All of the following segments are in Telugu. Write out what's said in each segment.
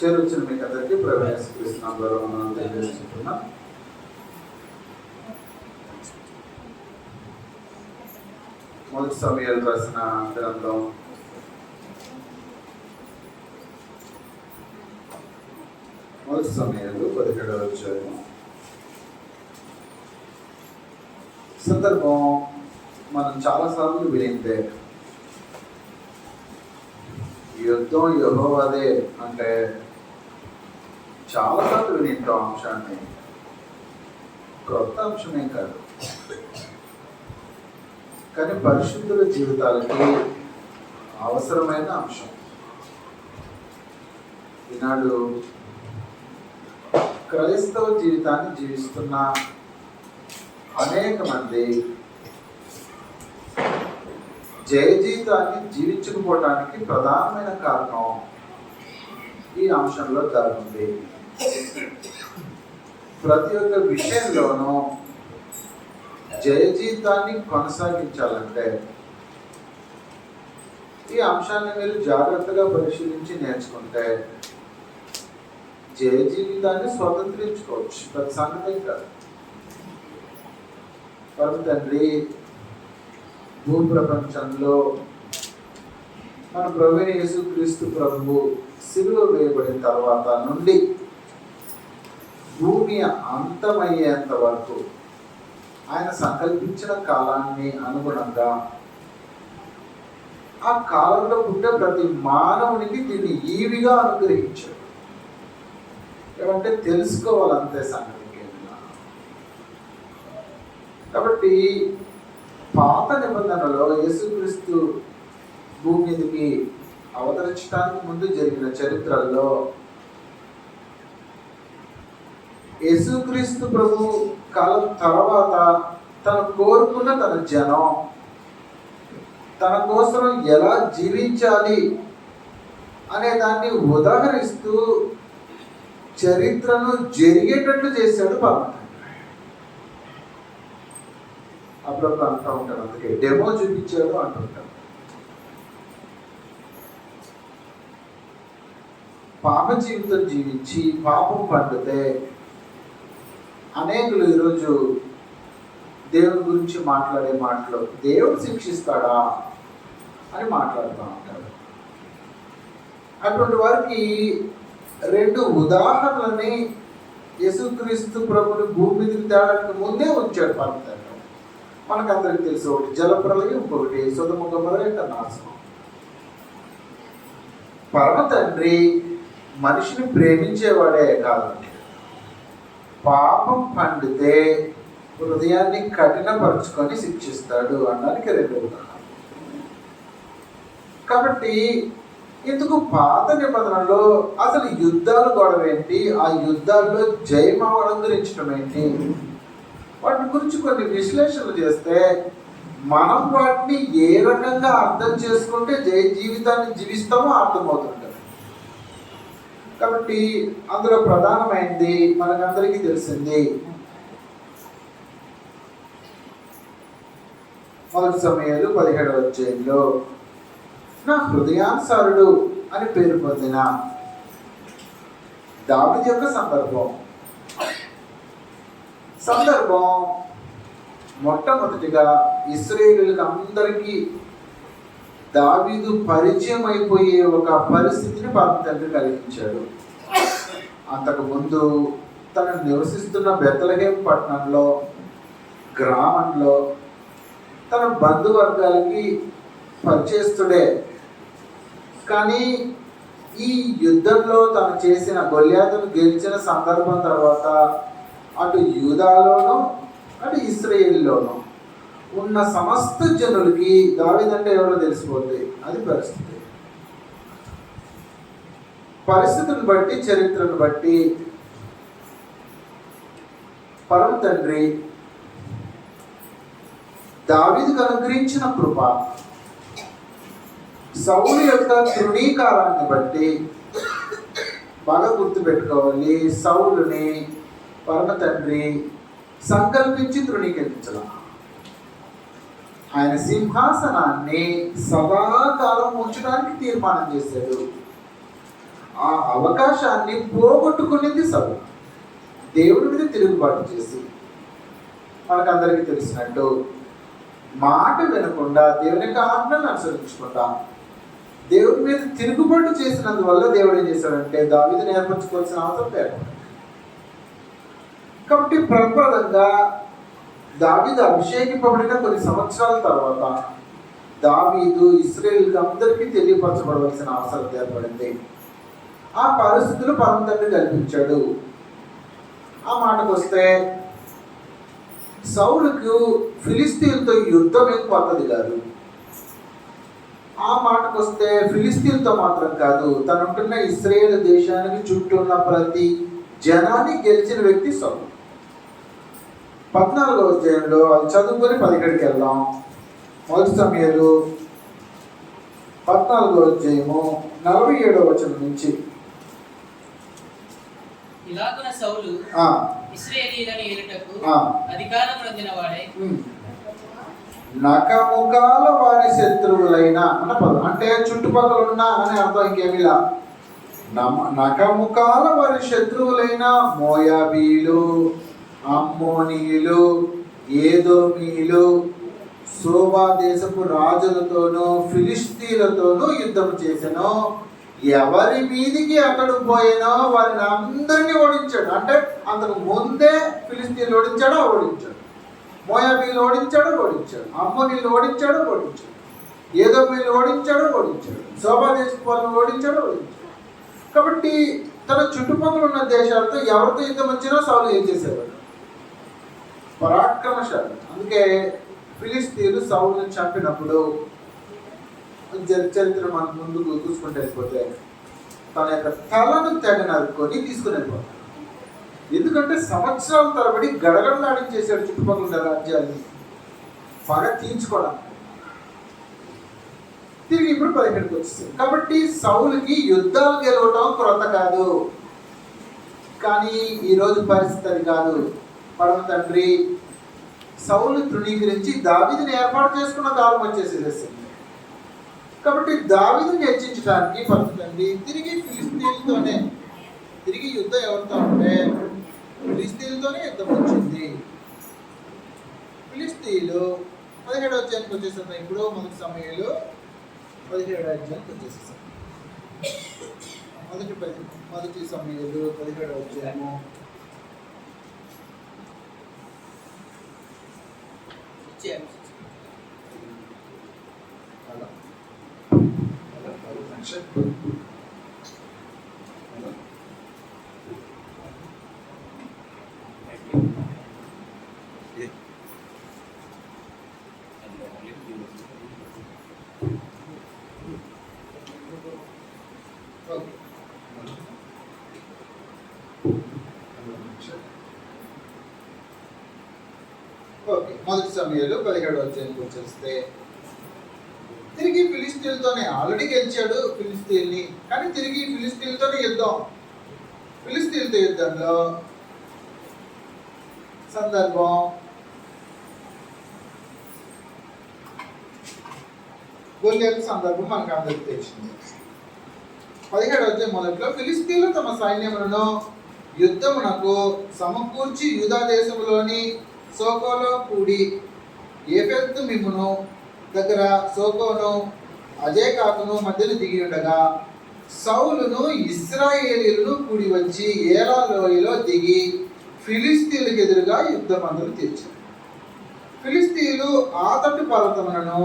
చేరొచ్చిన మీకు అందరికీ ప్రవేశిస్తున్నాం గౌరవం తెలియజేస్తున్నాం. మొదటి సమయాలు రాసిన గ్రంథం మొదటి సమయాలు 17వ అధ్యాయం. సందర్భం మనం చాలాసార్లు వినిందే. యుద్ధం యెహోవాదే అంటే చాలాసార్లు వినింటాం అంశాన్ని. క్రొత్త అంశమే కాదు, కానీ పరిశుద్ధుల జీవితాలకి అవసరమైన అంశం. ఈనాడు క్రైస్తవ జీవితాన్ని జీవిస్తున్న అనేక మంది జయ జీవితాన్ని జీవించకపోవడానికి ప్రధానమైన కారణం ఈ అంశంలో దాగుంది. ప్రతి ఒక్క విషయంలోనూ జయ జీవితాన్ని కొనసాగించాలంటే ఈ అంశాన్ని మీరు జాగ్రత్తగా పరిశీలించి నేర్చుకుంటే జయ జీవితాన్ని స్వతంత్రించుకోవచ్చు. ప్రతి సంగతి కాదు. పరమ తండ్రి భూప్రపంచంలో మన ప్రభువైన యేసుక్రీస్తు ప్రభువు సిలువ వేయబడిన తర్వాత నుండి భూమి అంతమయ్యేంత వరకు ఆయన సంకల్పించిన కాలాన్ని అనుగుణంగా ఆ కాలంలో పుట్టే ప్రతి మానవునికి దీన్ని ఈవిగా అనుగ్రహించాడు. ఏమంటే తెలుసుకోవాలంతే సంగతి. కాబట్టి పాత నిబంధనలో యేసుక్రీస్తు భూమి మీదకి అవతరించడానికి ముందు జరిగిన చరిత్రల్లో యేసుక్రీస్తు ప్రభు కాలం తర్వాత తను కోరుకున్న తన జనం తన కోసం ఎలా జీవించాలి అనే దాన్ని ఉదాహరిస్తూ చరిత్రను జరిగేటట్లు చేశాడు పరమ. అప్పుడప్పుడు అంటూ ఉంటాడు, అందుకే డెమో చూపించాడు అంటుంటాడు. పాప జీవితం జీవించి పాపం పండితే అనేకులు ఈరోజు దేవుని గురించి మాట్లాడే మాటలు దేవుడు శిక్షిస్తాడా అని మాట్లాడుతూ ఉంటాడు. అటువంటి వారికి 2 ఉదాహరణలని యేసుక్రీస్తు ప్రభుని భూమి మీదకి తేడానికి ముందే ఉంచాడు పరమ. మనకందరికి తెలుసు, ఒకటి జలప్రలయం, ఇంకొకటి సొదొమ గొమొర్రా యొక్క నాశనం. పరమ తండ్రి మనిషిని ప్రేమించేవాడే కాదు, పాపం పండితే హృదయాన్ని కఠినపరుచుకొని శిక్షిస్తాడు అనడానికి 2 ఉదాహరణలు. కాబట్టి ఇందుకు పాత నిబంధనలో అసలు యుద్ధాలు గొడవ ఏంటి, ఆ యుద్ధాల్లో జయమవడం గురించడం ఏంటి, వాటి గురించి కొన్ని విశ్లేషణలు చేస్తే మనం వాటిని ఏ రకంగా అర్థం చేసుకుంటే జయ జీవితాన్ని జీవిస్తామో అర్థమవుతుంటుంది. కాబట్టి అందులో ప్రధానమైనది మనకందరికీ తెలిసింది. మొదటి సమయాలు 17వ అధ్యాయంలో నా హృదయానుసారుడు అని పేరు పొందిన దావీదు యొక్క సందర్భం మొట్టమొదటిగా ఇశ్రాయేలీయులకు అందరికీ దావీదు పరిచయం అయిపోయే ఒక పరిస్థితిని పరమ తండ్రి కలిగించాడు. అంతకుముందు తను నివసిస్తున్న బెత్లెహేం పట్టణంలో గ్రామంలో తన బంధువర్గాలకి పరిచయస్తుడే. కానీ ఈ యుద్ధంలో తను చేసిన గొల్యాతును గెలిచిన సందర్భం తర్వాత అటు యూదాలోనూ అటు ఇశ్రాయేలులోనూ ఉన్న సమస్త జనులకి దావీదు అంటే ఎవరో తెలిసిపోతుంది. అది పరిస్థితులను బట్టి చరిత్రను బట్టి పరమ తండ్రి దావీదుకు అనుగ్రహించిన కృప సౌలు యొక్క తృణీకారాన్ని బట్టి బాగా గుర్తుపెట్టుకోవాలి. సౌలుని పరమ తండ్రి సంకల్పించి తృణీకరించడం, ఆయన సింహాసనాన్ని సదాకాలం ఉంచడానికి తీర్మానం చేశాడు. ఆ అవకాశాన్ని పోగొట్టుకునేది సౌలు, దేవుడి మీద తిరుగుబాటు చేసి. మనకందరికీ తెలిసినట్టు మాట వినకుండా, దేవుని యొక్క ఆజ్ఞలను అనుసరించకుండా దేవుడి మీద తిరుగుబాటు చేసినందువల్ల దేవుడు ఏం చేశాడంటే దావీదుని ఏర్పరచుకోవాల్సిన అవసరం లేకుండా. కాబట్టి ప్రప్రదంగా దావీదు అభిషేకింపబడిన కొన్ని సంవత్సరాల తర్వాత దావీదు ఇశ్రాయేలు అందరికీ తెలియపరచబడవలసిన అవసరం ఏర్పడింది. ఆ పరిస్థితులు పరమ తండ్రి కల్పించాడు. ఆ మాటకు వస్తే సౌలుకు ఫిలిస్తీన్తో యుద్ధం ఏం కొత్తది కాదు. ఆ మాటకు వస్తే ఫిలిస్తీన్తో మాత్రం కాదు, తనుంటున్న ఇశ్రాయేలు దేశానికి చుట్టూ ఉన్న ప్రతి జనాన్ని గెలిచిన వ్యక్తి సౌలు. 14వ అధ్యాయంలో అది చదువుకొని 11కి వెళ్దాం. మొదటి సమయాలు 14వ అధ్యాయము 47వ వచనం నుంచి. ఇలాగున సౌలు ఇశ్రాయేలీయులను ఏలుటకు అధికారం పొందినవాడై నకముకాల వారి శత్రువులైన అన్న పదం అంటే చుట్టుపక్కల ఉన్న అని అర్థం, ఇంకేమిలా. నకముకాల వారి శత్రువులైన మోయాబీలు, అమ్మోనీయులు, ఏదోమీయులు, సోబా దేశపు రాజులతోనూ ఫిలిస్తీన్లతోనూ యుద్ధం చేసెను. ఎవరి మీదికి అతడు పోయినో వారిని అందరినీ ఓడించాడు. అంటే అంతకు ముందే ఫిలిస్తీన్లు ఓడించాడు, మోయాబీలు ఓడించాడు, అమ్మోనీలు ఓడించాడు, ఏదోమీలు ఓడించాడు, సోబా దేశపు వాళ్ళని ఓడించాడు. కాబట్టి తన చుట్టుపక్కల ఉన్న దేశాలతో ఎవరితో యుద్ధం వచ్చినా సౌలు ఏం చేసేవాడు? పరాక్రమశాలి. అందుకే ఫిలిస్తీన్లు సౌలుని చంపినప్పుడు చరిత్ర మనకు ముందుకు చూసుకుంటే వెళ్ళిపోతే తన యొక్క తలను తెగ నరుక్కొని తీసుకుని వెళ్ళిపోతాడు. ఎందుకంటే సంవత్సరాల తరబడి గడగడలాడించేశాడు చుట్టుపక్కల ఉన్న రాజ్యాన్ని పగ తీర్చుకోవడానికి. తిరిగి ఇప్పుడు 11కి వచ్చేసాడు. కాబట్టి సౌలుకి యుద్ధాలు గెలవటం క్రొత్త కాదు. కానీ ఈరోజు పరిస్థితి అది కాదు. పరమ తండ్రి సౌలు తృణీకరించి దావీదుని ఏర్పాటు చేసుకున్న కాలం వచ్చేసేసింది. కాబట్టి దావీదుని హెచ్చించడానికి పరమ తండ్రి తిరిగి ఫిలిస్తీన్లతోనే యుద్ధం ఎవరితో అంటే ఫిలిస్తీన్లతోనే యుద్ధం వచ్చింది. ఫిలిస్తీన్లు 17వ అధ్యాయానికి వచ్చేసారు. ఇప్పుడు మొదటి సమయాలు 17వ అధ్యాయానికి వచ్చేసేసారు. మొదటి సమయాలు 17వ అధ్యాయము మొదటి సమయాలు 17వ అధ్యాయానికి వచ్చేస్తే తిరిగి ఫిలిస్తీన్లతోనే ఆల్రెడీ గెలిచాడు ఫిలిస్తీన్ని, కానీ తిరిగి ఫిలిస్తీన్లతోనే యుద్ధం. ఫిలిస్తీన్లతో యుద్ధంలో సందర్భం గొల్లియాతు సందర్భం మనకు అందరికీ తెలిసింది. 17వ అధ్యాయం మొదట్లో ఫిలిస్తీన్లు తమ సైన్యములను యుద్ధమునకు సమకూర్చి యూదా దేశంలోని సోకోలో కూడి ఏఫెత్తు మిమ్మును దగ్గర సోకోను అజేకాకును మధ్యలో దిగి ఉండగా సౌలును ఇశ్రాయేలీయులను కూడి వచ్చి ఏలా లోయలో దిగి ఫిలిస్తీన్లకు ఎదురుగా యుద్ధమందులు తీర్చారు. ఫిలిస్తీన్లు ఆ తట్టు పర్వతములను,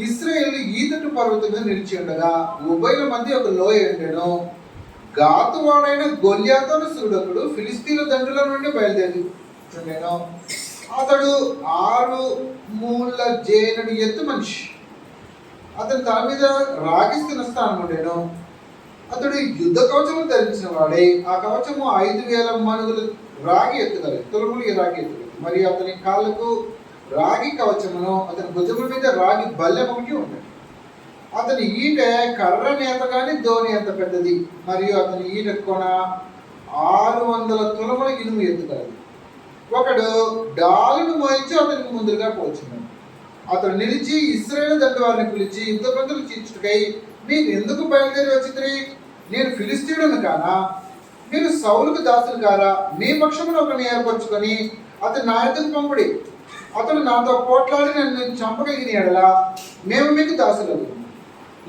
ఇశ్రాయేలు ఈ తట్టు పర్వతం మీద నిలిచి ఉండగా ఉభయుల మధ్య ఒక లోయ ఉండెను. గాతువాడైన గొల్యాతు సూడకుడు ఫిలిస్తీన్ల దండుల నుండి బయలుదేరి ఉండెను. అతడు 6 మూళ్ళ జేనుడి ఎత్తు మనిషి. అతని తల మీద రాగిస్తున్న స్థానం ఉండేను. అతడు యుద్ధ కవచము ధరించిన వాడే. ఆ కవచము 5000 మనుగులు రాగి ఎత్తుగలదు, తులములు రాగి ఎత్తుగలదు. మరి అతని కాళ్ళకు రాగి కవచమును, అతని భుజముల మీద రాగి బల్లెం ఒకటి ఉండేది. అతని ఈట కర్ర నేత కానీ ధోని ఎంత పెద్దది, మరియు అతని ఈట కొన 600 తులముల ఇనుము ఎత్తుగలది. ఒకడు డాలును మోయించి అతనికి ముందుగా పోచున్నాడు. అతడు నిలిచి ఇశ్రాయేలు దండు వారిని పిలిచి, యుద్ధ బంధువులు చీల్చుటకై మీరు ఎందుకు బయలుదేరి వచ్చింది? నేను ఫిలిస్తీయుడును కానా? మీరు సౌలుకు దాసులు కారా? మీ పక్షమును ఒకరిని ఏర్పరచుకొని అతను నా ఎదుగు పంపుడి. అతడు నాతో పోట్లాడి నన్ను చంపగలిగిన ఎడలా మేము మీకు దాసులము.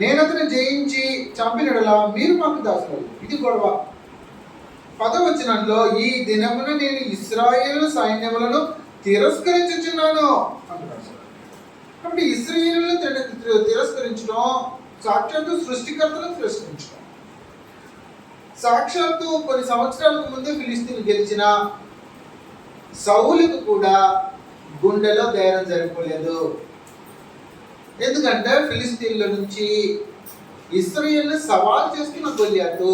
నేను అతను జయించి చంపిన ఎడలా మీరు మాకు దాసులము. ఇది గొడవ. 10వ వచనంలో, ఈ దినమున నేను ఇశ్రాయేలు సైన్యములను తిరస్కరించుచున్నాను అంటున్నాడు. కాబట్టి ఇశ్రాయేలును తిరస్కరించడం సాక్షాత్తు సృష్టికర్తను తిరస్కరించడం. సాక్షాత్తు కొన్ని సంవత్సరాలకు ముందు ఫిలిస్తీన్లు గెలిచిన సౌలుకు కూడా గుండెలో ధైర్యం సరిపోలేదు. ఎందుకంటే ఫిలిస్తీన్ల నుంచి ఇశ్రాయేలును సవాల్ చేస్తున్న గొల్యాతు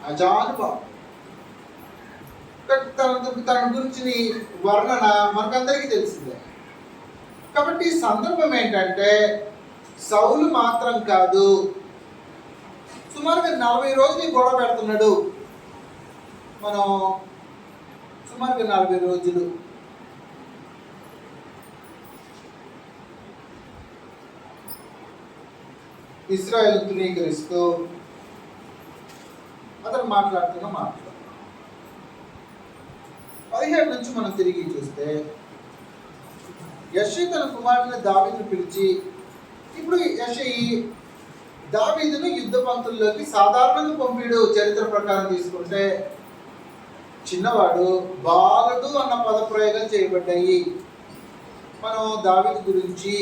అజానుభావం. తన గురించి వర్ణన మనకందరికీ తెలిసిందే. కాబట్టి ఈ సందర్భం ఏంటంటే సౌలు మాత్రం కాదు, సుమారుగా 40 రోజులు గొడవ పెడుతున్నాడు. మనం సుమారుగా 40 రోజులు ఇశ్రాయేలు తృణీకరిస్తూ అతను మాట్లాడుతున్న మాటలు. 17 నుంచి మనం తిరిగి చూస్తే, యెషయి తన కుమారుని దావీదును పిలిచి, ఇప్పుడు యెషయి దావీదును యుద్ధ పంతుల్లోకి సాధారణంగా పంపిడు. చరిత్ర ప్రకారం తీసుకుంటే చిన్నవాడు, బాలుడు అన్న పదప్రయోగాలు చేయబడ్డాయి. మనం దావీదు గురించి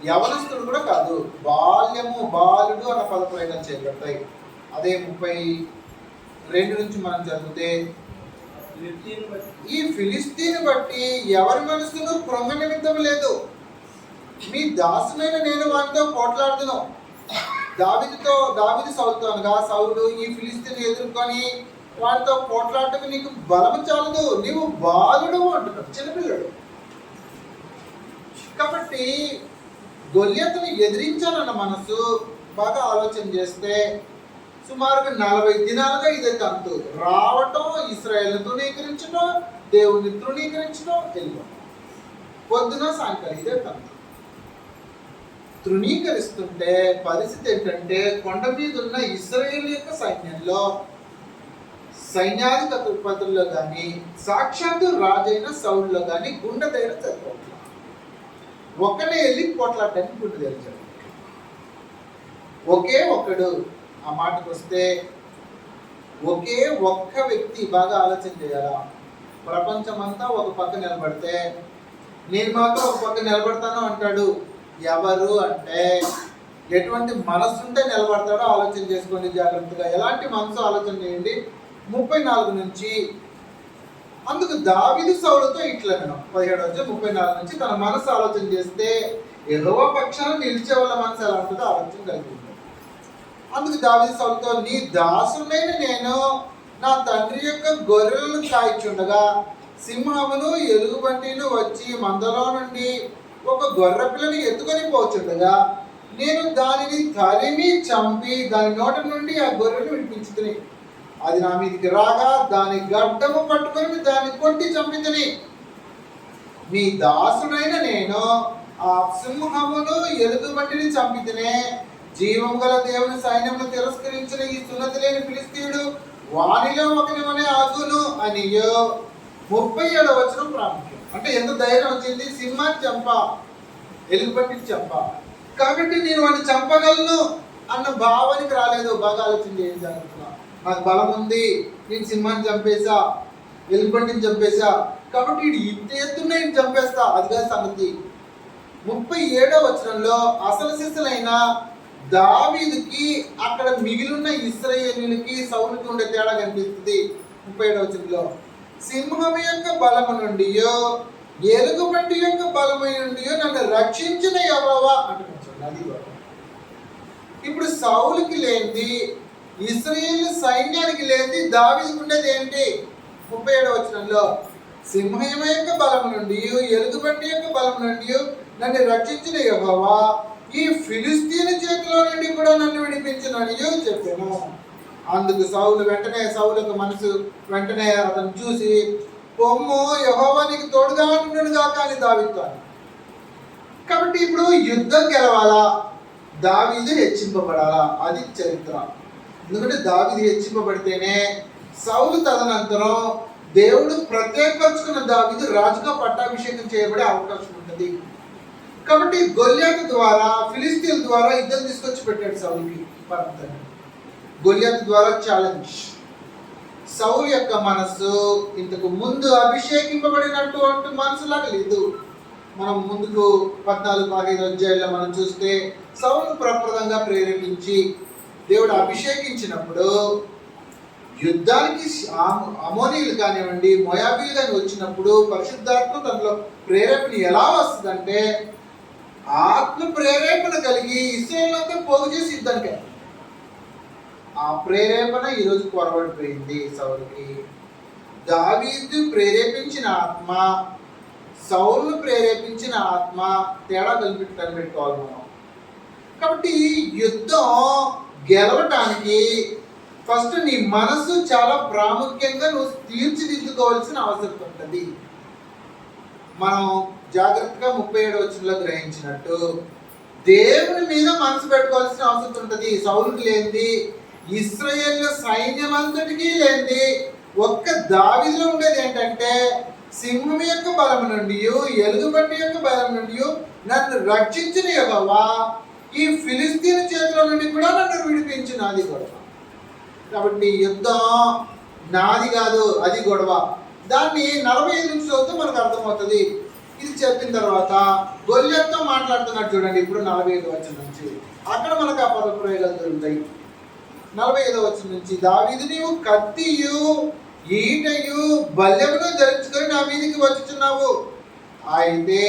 యవనస్తుడు కూడా కాదు, బాల్యము, బాలుడు అన్న పదప్రయోగాలు చేయబడ్డాయి. అదే 32 నుంచి మనం చదివితే, ఈ ఫిలిస్తీన్ బట్టి ఎవరి మనసును కృంగ నిమిత్తం లేదు, మీ దాసునైన నేను వారితో పోట్లాడుదును. దావీదు సౌలుతో అనగా, సౌలు ఈ ఫిలిస్తీన్ ఎదుర్కొని వారితో పోట్లాడటకు నీకు బలము చాలదు, నీవు బాలుడు అంటున్నాడు, చిన్నపిల్లడు. కాబట్టి గొల్యాతును ఎదిరించాలన్న మనసు బాగా ఆలోచన చేస్తే సుమారుగా 40 దినాలుగా ఇదే తంతు. రావటం, ఇశ్రాయేలును తృణీకరించడం, దేవుణ్ణి తృణీకరించడం, వెళ్ళిపోవడం. పొద్దున సాయంకాలం ఇదే తంతు. తృణీకరిస్తుంటే పరిస్థితి ఏంటంటే, కొండ మీద ఉన్న ఇశ్రాయేలు యొక్క సైన్యంలో సైన్యాధిపతుల్లో కానీ సాక్షాత్తు రాజైన సౌలులో కానీ గుండె ధైర్యం సరిపోవట్లేదు. ఒక్కనే వెళ్ళి పోట్లాడటానికి గుండె ధైర్యం సరిపోవట్లేదు. ఒకే ఒక్కడు, ఆ మాటకు వస్తే ఒకే ఒక్క వ్యక్తి. బాగా ఆలోచన చేయాలా? ప్రపంచం అంతా ఒక పక్క నిలబడితే నేను మాత్రం ఒక పక్క నిలబడతాను అంటాడు. ఎవరు అంటే, ఎటువంటి మనసు ఉంటే నిలబడతాడో ఆలోచన చేసుకోండి జాగ్రత్తగా. ఎలాంటి మనసు ఆలోచన చేయండి. 34 నుంచి, అందుకు దావీదు సౌలుతో ఇట్లా, 17-34 నుంచి తన మనసు ఆలోచన చేస్తే యెహోవా పక్షాన నిలిచే వాళ్ళ మనసు ఎలా ఉంటుందో ఆలోచన కలిగి. అందుకు దావీదు సౌలుతో, నీ దాసునైన నేను నా తండ్రి యొక్క గొర్రెలను కాయిచుండగా సింహమును ఎలుగుబంటిను వచ్చి మందలో నుండి ఒక గొర్రె పిల్లని ఎత్తుకొని పోచుండగా నేను దానిని తరిమి చంపి దాని నోటి నుండి ఆ గొర్రెను విడిపించుతుని, అది నా మీదకి రాగా దాని గడ్డము పట్టుకొని దాన్ని కొట్టి చంపితుని. మీ దాసుడైన నేను ఆ సింహమును ఎలుగుబంటిని చంపితేనే, జీవం గల దేవుని సైన్యమును తిరస్కరించిన ఈ సున్నతి లేని ఫిలిస్తీయుడు వానిలో ఒకనివనే ఆగును అని 37వ వచనం ప్రాముఖ్యం. అంటే ఎంత ధైర్యం వచ్చింది! సింహాన్ని చంప, ఎలుగుబంటిని చంప, కాబట్టి నేను వాడిని చంపగలను అన్న భావానికి రాలేదు. బాగా ఆలోచన చేయండి జాగ్రత్తగా. నాకు బలం ఉంది, నేను సింహాన్ని చంపేశా, ఎలుగుబంటిని చంపేశా, కాబట్టి వీడు ఇంత ఎత్తున నేను చంపేస్తా. అది కాదు సంగతి. 37వ వచనంలో అసలు శిశులైన దావీదుకి అక్కడ మిగిలిన ఇశ్రాయేలీయులకి సౌలుకి ఉండే తేడా కనిపిస్తుంది. 37వ వచనంలో, సింహం యొక్క బలము నుండి ఎలుగుబంటి యొక్క బలము నుండి నన్ను రక్షించిన యెహోవా అంటున్నాడు. అది ఇప్పుడు సౌలుకి లేనిది, ఇశ్రాయేలు సైన్యానికి లేనిది దావీదుకు ఉండేది ఏంటి? 37వ వచనంలో, సింహం యొక్క బలం నుండి, ఎలుగుబంటి యొక్క బలం నుండి నన్ను రక్షించిన యెహోవా ఈ ఫిలిస్తీన్ చేతిలో నుండి కూడా నన్ను విడిపించునని చెప్పాను. అందుకు సౌలు యొక్క మనసు వెంటనే అతను చూసి, పొమ్ము, యెహోవా నీకు తోడుగా ఉండును గాక అని దావీదుతో. కాబట్టి ఇప్పుడు యుద్ధం గెలవాలా, దావీదు హెచ్చింపబడాలా, అది చరిత్ర. ఎందుకంటే దావీదు హెచ్చింపబడితేనే సౌలు తదనంతరం దేవుడు ప్రత్యేకపరుచుకున్న దావీదు రాజుగా పట్టాభిషేకం చేయబడే అవకాశం ఉంటుంది. కాబట్టి గొల్యాతు ద్వారా, ఫిలిస్తీన్ల ద్వారా యుద్ధం తీసుకొచ్చి పెట్టాడు సౌలుకి పర్వతాన్ని. గొల్యాతు ద్వారా ఛాలెంజ్. సౌలు యొక్క మనస్సు ఇంతకు ముందు అభిషేకింపబడినటువంటి మనసులాగా లేదు. మనం ముందుకు 14-15 అధ్యాయాల్లో మనం చూస్తే సౌలు ప్రప్రదంగా ప్రేరేపించి దేవుడు అభిషేకించినప్పుడు యుద్ధానికి అమోనీయులు కానివ్వండి, మోయాబీలు కానీ వచ్చినప్పుడు పరిశుద్ధాత్మ తనలో ప్రేరేపణ ఎలా వస్తుందంటే, ఆత్మ ప్రేరేపణ కలిగి ఇశ్రాయేలుతో పోగు చేసి యుద్ధానికి. ఆ ప్రేరేపణ ఈరోజు పొరబడిపోయింది సౌలుకి. దావీదు ప్రేరేపించిన ఆత్మ, సౌలు ప్రేరేపించిన ఆత్మ తేడా కనిపెట్టుకోవాలి మనం. కాబట్టి యుద్ధం గెలవటానికి ఫస్ట్ నీ మనసు చాలా ప్రాముఖ్యంగా నువ్వు తీర్చిదిద్దుకోవాల్సిన అవసరం ఉంటుంది. మనం జాగ్రత్తగా 37వ వచనంలో గ్రహించినట్టు దేవుని మీద మనసు పెట్టుకోవాల్సిన అవసరం ఉంటుంది. సౌలుకి లేనిది, ఇశ్రాయేల్ సైన్యం అంతటికీ లేనిది ఒక్క దావీదులో ఉండేది ఏంటంటే, సింహం యొక్క బలం నుండి, ఎలుగుబంటి యొక్క బలం నుండి నన్ను రక్షించిన యెహోవా ఈ ఫిలిస్తీన్ చేతుల నుండి కూడా నన్ను విడిపించిన, అది గొడవ. కాబట్టి యుద్ధం నాది కాదు, అది గొడవ. దాన్ని 45 నిమిషాలతో మనకు అర్థమవుతుంది. ఇది చెప్పిన తర్వాత గొల్యాతుతో మాట్లాడుతున్నాడు చూడండి. ఇప్పుడు 45వ వచనం నుంచి అక్కడ మనకు ఆ పద ప్రయోగాలు దొరుకుతాయి. 45వ వచనం నుంచి, దావీదు నీవు కత్తియు ఈటయు బల్లెమును ధరించుకొని నా మీదికి వచ్చుచున్నావు. అయితే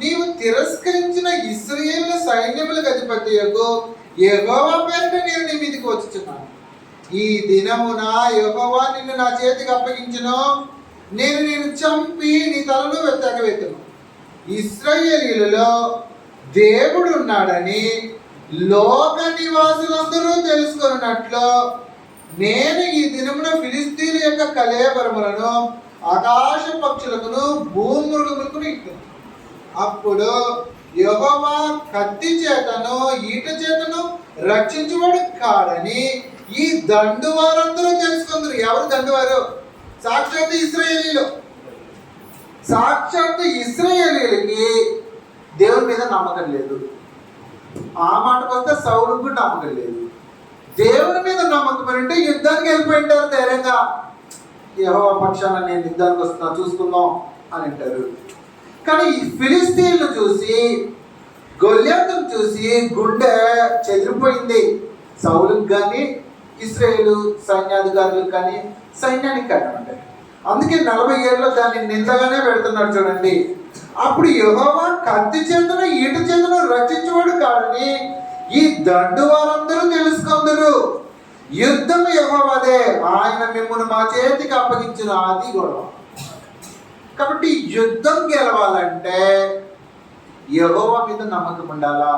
నీవు తిరస్కరించిన ఇశ్రాయేలు సైన్యములకు అధిపతియగు యెహోవా పేరిట నేను నీ మీదికి వచ్చుచున్నాను. ఈ దినమున యెహోవా నిన్ను నా చేతికి అప్పగించును. నేను చంపి నీ తలను తెగవేతును. ఇశ్రాయేలీయులలో దేవుడు ఉన్నాడని లోక నివాసులందరూ తెలుసుకున్నట్లు నేను ఈ దినమున ఫిలిస్తీన్ల యొక్క కళేబరములను ఆకాశ పక్షులకును భూమృగములకు ఇట్టును. అప్పుడు యెహోవా కత్తి చేతను ఈట చేతను రక్షించువాడు కాడని ఈ దండు వారందరూ తెలుసుకుందరు. ఎవరు దండువారు? సాక్షాత్ ఇశ్రాయేలీయులు. సాక్షాత్ ఇశ్రాయేలీయులకి దేవుని మీద నమ్మకం లేదు. ఆ మాటకు వస్తే సౌలుకు కూడా నమ్మకం లేదు. దేవుని మీద నమ్మకం అంటే యుద్ధానికి వెళ్ళిపోయింటారు ధైర్యంగా. యెహోవా పక్షాన నేను యుద్ధానికి వస్తున్నా, చూసుకుందాం అని అంటారు. కానీ ఈ ఫిలిస్తీన్లు చూసి, గొల్యాతును చూసి గుండె చెదిరిపోయింది. సౌలుకి కానీ, ఇశ్రాయేలు సైన్యాధికారులకు కానీ, సైన్యానికి కానీ ఉంటాయి. అందుకే 40 ఏళ్ళలో దాన్ని నిందగానే పెడుతున్నాడు చూడండి. అప్పుడు యెహోవా కత్తి చేతను ఈట చేతను రక్షించేవాడు కాడని ఈ దండు వారందరూ తెలుసుకుందరు. యుద్ధం యెహోవాదే, ఆయన మిమ్మల్ని మా చేతికి అప్పగించిన, అది గొడవ. కాబట్టి యుద్ధం గెలవాలంటే యెహోవా మీద నమ్మకం ఉండాలా,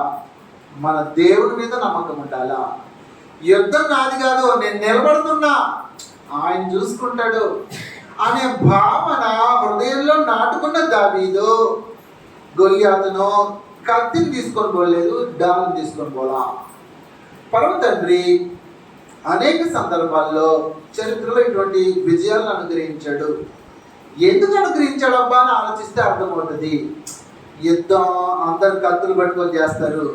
మన దేవుడి మీద నమ్మకం ఉండాలా. యుద్ధం నాది కాదు, నేను నిలబడుతున్నా, ఆయన చూసుకుంటాడు అనే భావన హృదయంలో నాటుకున్న దావీదు గొల్యాతును కత్తిని తీసుకొని పోలేదు, డాల్ని తీసుకొని పోలా. పరమ తండ్రి అనేక సందర్భాల్లో చరిత్రలో ఇటువంటి విజయాలను అనుగ్రహించాడు. ఎందుకు అనుగ్రహించాడు అబ్బా అని ఆలోచిస్తే అర్థమవుతుంది. యుద్ధం అందరు కత్తులు పట్టుకొని చేస్తారు,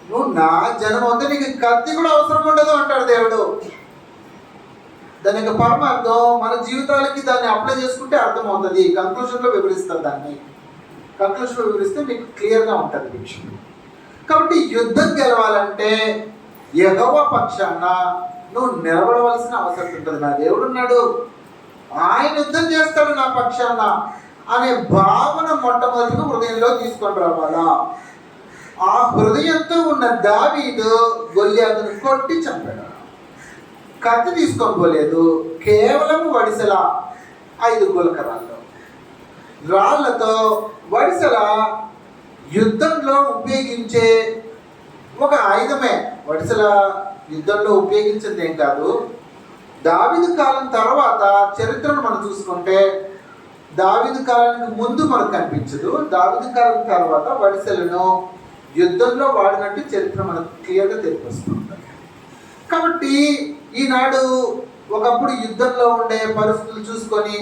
నువ్వు నా జనం అవుతే నీకు కత్తి కూడా అవసరం ఉండదు అంటాడు దేవుడు. దాని యొక్క పరమార్థం మన జీవితాలకి దాన్ని అప్లై చేసుకుంటే అర్థమవుతుంది. కంక్లూషన్లో వివరిస్తారు, దాన్ని కంక్లూషన్లో వివరిస్తే మీకు క్లియర్గా ఉంటుంది విషయం. కాబట్టి యుద్ధం గెలవాలంటే యెహోవా పక్షాన నువ్వు నిలబడవలసిన అవసరం ఉంటుంది. నా దేవుడు ఉన్నాడు, ఆయన యుద్ధం చేస్తాడు నా పక్షాన అనే భావన మొట్టమొదటిగా హృదయంలో తీసుకొని రావాలా. ఆ హృదయంతో ఉన్న దావీదు గొల్యాతును కొట్టి చంపాడు. కత్తి తీసుకొని పోలేదు, కేవలం వడిసెల 5 గులకరాల్లో రాళ్లతో వడిసెల యుద్ధంలో ఉపయోగించే ఒక ఆయుధమే. వడిసెల యుద్ధంలో ఉపయోగించింది ఏం కాదు. దావీదు కాలం తర్వాత చరిత్రను మనం చూసుకుంటే దావీదు కాలానికి ముందు మనకు కనిపించదు. దావీదు కాలం తర్వాత వడిసెలను యుద్ధంలో వాడినట్టు చరిత్ర మనకు క్లియర్గా తెలిపిస్తుంది. కాబట్టి ఈనాడు ఒకప్పుడు యుద్ధంలో ఉండే పరిస్థితులు చూసుకొని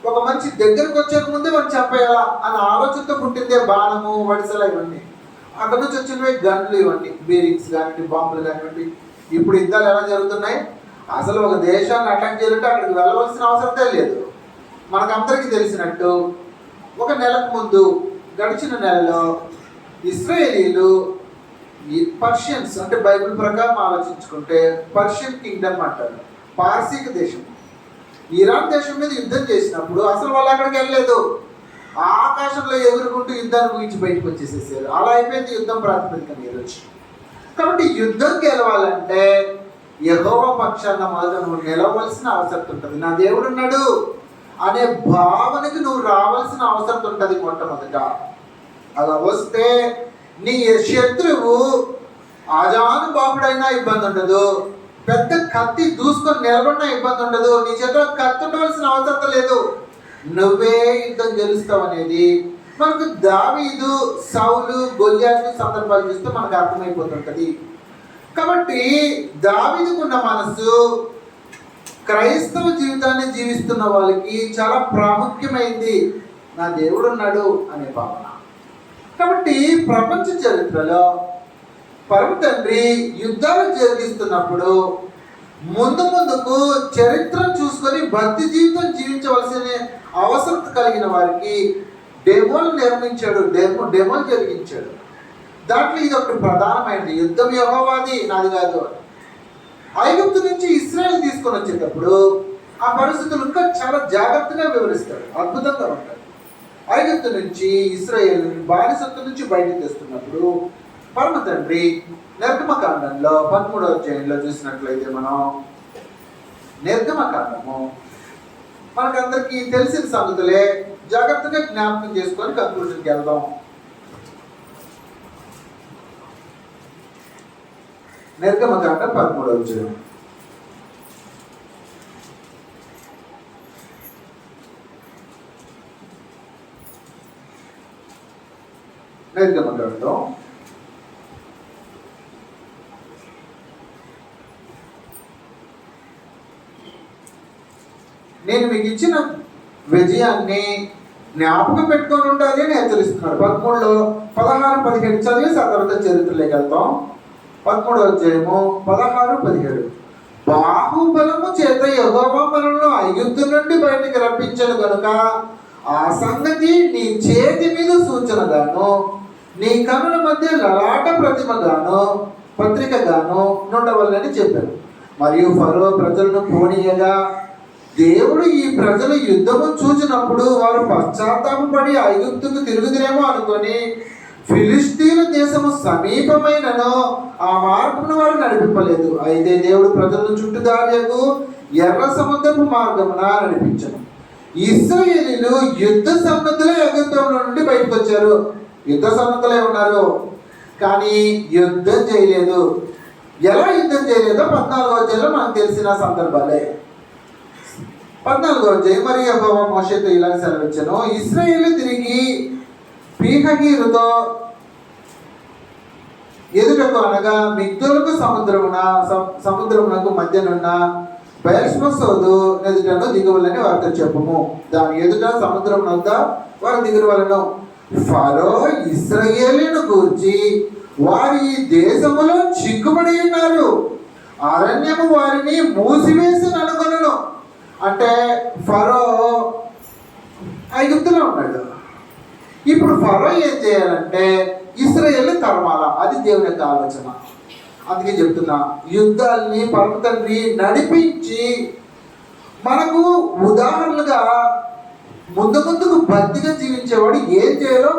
ఒక మంచి దగ్గరకు వచ్చే ముందే మనం చంపేయాలా అన్న ఆలోచనతో పుట్టిందే బాణము, వడిసెల ఇవన్నీ. అక్కడ నుంచి వచ్చినవి గన్లు, ఇవన్నీ బీరింగ్స్ కానివ్వండి, బాంబులు కానివ్వండి. ఇప్పుడు యుద్ధాలు ఎలా జరుగుతున్నాయి? అసలు ఒక దేశాన్ని అటాక్ చేయాలంటే అక్కడికి వెళ్ళవలసిన అవసరమే లేదు. మనకందరికీ తెలిసినట్టు ఒక నెలకు ముందు గడిచిన నెలలో ఇశ్రాయేలీలు ఈ పర్షియన్స్, అంటే బైబిల్ ప్రకారం ఆలోచించుకుంటే పర్షియన్ కింగ్డమ్ అంటారు, పార్సీక దేశం, ఇరాన్ దేశం మీద యుద్ధం చేసినప్పుడు అసలు వాళ్ళు అక్కడికి వెళ్ళలేదు. ఆకాశంలో ఎగురుకుంటూ యుద్ధాన్ని ముగించి బయటకు వచ్చేసేసారు. అలా అయిపోయింది యుద్ధం ప్రాతిపదికన ఈరోజు. కాబట్టి యుద్ధం గెలవాలంటే యెహోవా పక్షాన మొదట నువ్వు నిలవలసిన అవసరం ఉంటుంది. నా దేవుడు ఉన్నాడు అనే భావనకి నువ్వు రావాల్సిన అవసరం ఉంటుంది మొట్టమొదట. అలా వస్తే నీ శత్రువు ఆజానుబాహుడైనా ఇబ్బంది ఉండదు, పెద్ద కత్తి దూసుకొని నిలబడినా ఇబ్బంది ఉండదు. నీ చేతిలో కత్తి ఉండవలసిన అవసరం లేదు, నువ్వే యుద్ధం గెలుస్తావు అనేది మనకు దావీదు, సౌలు, గొల్యాతు సందర్భాలు చూస్తే మనకు అర్థమైపోతుంటది. కాబట్టి దావీదుకున్న మనసు క్రైస్తవ జీవితాన్ని జీవిస్తున్న వాళ్ళకి చాలా ప్రాముఖ్యమైంది. నా దేవుడు ఉన్నాడు అనే భావన. కాబట్టి ప్రపంచ చరిత్రలో పరమ తండ్రి యుద్ధాలు జరిగిస్తున్నప్పుడు ముందుకు చరిత్రను చూసుకొని భక్తి జీవితం జీవించవలసిన అవసరం కలిగిన వారికి డెమోలు నిర్మించాడు, డెమోలు జరిగించాడు. దాంట్లో ఇది ఒకటి ప్రధానమైనది. యుద్ధం యెహోవాది, నాది కాదు. ఐగుప్తు నుంచి ఇశ్రాయేల్ తీసుకొని వచ్చేటప్పుడు ఆ పరిస్థితులు ఇంకా చాలా జాగ్రత్తగా వివరిస్తాడు, అద్భుతంగా ఉంటాడు. ఐగుప్తు నుంచి ఇశ్రాయేల్ బానిసత్వం నుంచి బయటకు తెస్తున్నప్పుడు పరమ తండ్రి నిర్గమకాండంలో 13వ అధ్యాయంలో చూసినట్లయితే మనం నిర్గమకాండము మనకందరికీ తెలిసిన సంగతులే, జాగ్రత్తగా జ్ఞాపకం చేసుకొని కంక్లూజన్కి వెళ్దాం. నిర్గమకాండం 13వ అధ్యాయం. నిర్గమకాండం నేను మీకు ఇచ్చిన విజయాన్ని జ్ఞాపకం పెట్టుకొని ఉండాలి అని హెచ్చరిస్తున్నాడు. 13లో 16, 17 చదివేసి ఆ తర్వాత చరిత్రలోకి వెళ్తాం. 13వ అధ్యాయము 16, 17. బాహుబలము చేత యెహోవా మనల్ని ఐగుప్తు నుండి బయటికి రప్పించను కనుక ఆ సంగతి నీ చేతి మీద సూచనగాను నీ కనుల మధ్య లలాట ప్రతిమగాను పత్రికగాను నుండవల్లని చెప్పారు. మరియు ఫరో ప్రజలను పోనీయగా దేవుడు ఈ ప్రజలు యుద్ధము చూచినప్పుడు వారు పశ్చాత్తాపపడి ఐగుప్తుకు తిరుగుదురేమో అనుకొని ఫిలిస్తీన్ దేశము సమీపమైనను ఆ మార్గమును వారు నడిపింపలేదు. అయితే దేవుడు ప్రజలను చుట్టుదారియకు ఎర్ర సముద్రపు మార్గమున నడిపించను. ఇశ్రాయేలీయులు యుద్ధ సన్నద్ధులే ఐగుప్తులో నుండి బయటకు వచ్చారు, యుద్ధ సన్నద్ధులే ఉన్నారు, కానీ యుద్ధం చేయలేదు. ఎలా యుద్ధం చేయలేదో 14వ అధ్యాయంలో మనకు తెలిసిన సందర్భాలే. 14వ అధ్యాయం. మరి యెహోవా మోషేతో ఇలా సెలవిచ్చెను, ఇశ్రాయేలు తిరిగి పీహహీరుతో ఎదుటకు అనగా మిగ్దోలుకు సముద్రమునకు మధ్యనున్న బయల్షెమోతు ఎదుటను దిగువలని వారితో చెప్పము. దాని ఎదుట సముద్రం వద్ద వారు దిగువలను. ఫరో ఇశ్రాయేలును గూర్చి వారి ఈ దేశములో చిక్కుబడి ఉన్నారు, అరణ్యము వారిని మూసివేసి అనుకొనను. అంటే ఫరో ఐగుప్తులో ఉన్నాడు. ఇప్పుడు ఫరో ఏం చేయాలంటే ఇశ్రాయేలు తరమాల, అది దేవుని యొక్క ఆలోచన. అందుకే చెప్తున్నా, యుద్ధాలని పరమ తండ్రి నడిపించి మనకు ఉదాహరణలుగా ముందుకు భక్తిగా జీవించేవాడు ఏం చేయాలో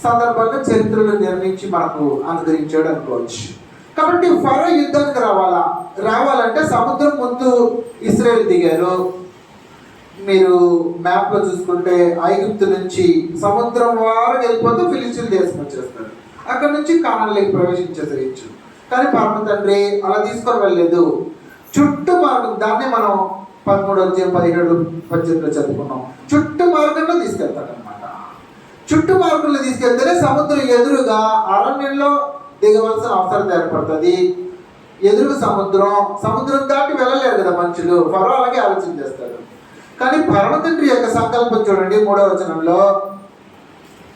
సందర్భంగా చరిత్రలు నిర్మించి మనకు అనుగ్రహించాడు అనుకోవచ్చు. కాబట్టి ఫరో యుద్ధానికి రావాలంటే సముద్రం ముందు ఇశ్రాయేలు దిగారు, మీరు మ్యాప్లో చూసుకుంటే ఐగుప్తు నుంచి సముద్రం వారు వెళ్ళిపోతే ఫిలిస్తీన్ దేశం వచ్చేస్తారు. అక్కడ నుంచి కానాన్లోకి ప్రవేశించేసేయచ్చు. కానీ పరమ తండ్రి అలా తీసుకొని వెళ్ళలేదు. చుట్టూ మార్గం, దాన్ని మనం 13 17 18 చదువుకున్నాం. చుట్టూ మార్గంలో తీసుకెళ్తాడు అనమాట. చుట్టూ మార్గంలో తీసుకెళ్తేనే సముద్రం ఎదురుగా అరణ్యంలో దిగవలసిన అవసరం ఏర్పడుతుంది. ఎదురుగా సముద్రం దాటి వెళ్ళలేరు కదా మనుషులు. ఫరో అలాగే ఆలోచన చేస్తాడు. కానీ పరమ తండ్రి యొక్క సంకల్పం చూడండి 3వ వచనంలో,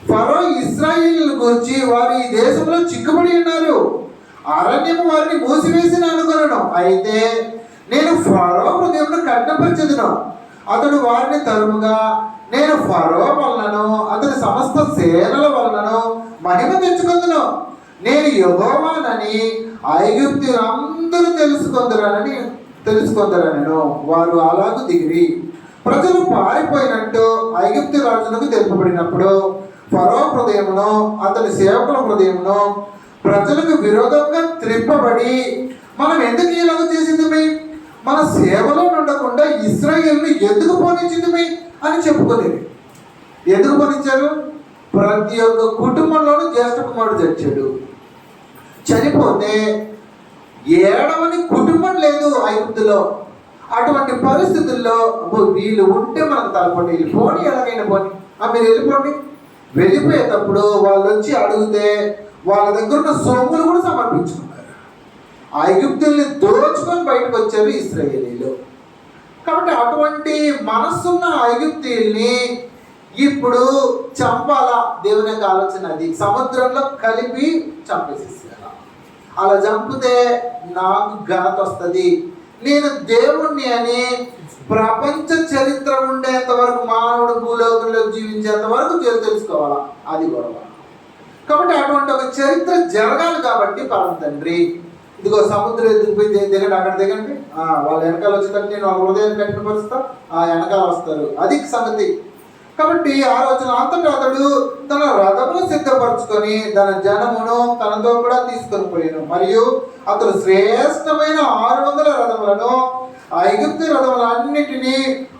ఫరో ఇశ్రాయేలుల గురించి వారు ఈ దేశంలో చిక్కుబడి ఉన్నారు, అరణ్యము వారిని మూసివేసిన అనుకున్నాను. అయితే నేను ఫరో హృదయంలో కఠినపరచెదను, అతడు వారిని తరుముగా నేను ఫరో వలనను అతని సమస్త సేనల వలనను మహిమ తెచ్చుకుందును. నేను యెహోవానని ఐగుప్తీయులందరూ తెలుసుకొందరనెను. వారు అలాగూ దిగిరి. ప్రజలు పారిపోయినట్టు ఐగుప్తు రాజునకు తెలుపబడినప్పుడు ఫరో హృదయమును అతని సేవకుల హృదయమును ప్రజలకు విరోధంగా త్రిప్పబడి, మనం ఎందుకు ఇలాగ చేసింది, మన సేవలో ఉండకుండా ఇశ్రాయేలును ఎందుకు పోనించింది అని చెప్పుకునేది. ఎందుకు పోనించారు? ప్రతి ఒక్క కుటుంబంలోనూ జ్యేష్ఠ కుమారుడు చచ్చాడు. చనిపోతే ఏడవని కుటుంబం లేదు ఐగుప్తులో. అటువంటి పరిస్థితుల్లో వీళ్ళు ఉంటే మనకు తలపండి, వీళ్ళు పోనీ ఎలాగైనా పోనీ, మీరు వెళ్ళిపోండి. వెళ్ళిపోయేటప్పుడు వాళ్ళు వచ్చి అడిగితే వాళ్ళ దగ్గర ఉన్న సొమ్ములు కూడా సమర్పించుకున్నారు. ఐగుప్తుల్ని దోచుకొని బయటకు వచ్చారు ఇశ్రాయేలీలు. కాబట్టి అటువంటి మనస్సున్న ఐగుప్తీయుల్ని ఇప్పుడు చంపాలా, దేవుని యొక్క ఆలోచన అది. సముద్రంలో కలిపి చంపేసేసారు. అలా చంపితే నాకు ఘనత వస్తుంది, నేను దేవుణ్ణి అని ప్రపంచ చరిత్ర ఉండేంత వరకు, మానవుడు భూలోకంలో జీవించేంత వరకు తెలుసుకోవాలా, అది గొడవ. కాబట్టి అటువంటి ఒక చరిత్ర జరగాలి. కాబట్టి పరమ తండ్రి ఇదిగో సముద్రం ఎదుగుపోయి దిగండి, అక్కడ దిగండి, వాళ్ళ వెనకాల వచ్చేటట్టు నేను వాళ్ళ హృదయం కట్టినపరుస్తా, వెనకాల వస్తారు, అది సంగతి. కాబట్టి ఆ రోజున అంతటా అతడు తన రథమును సిద్ధపరచుకొని తన జనమును తనతో కూడా తీసుకొని పోయాను. మరియు అతడు శ్రేష్టమైన 600 రథములను, ఐగుప్తు రథములన్నిటినీ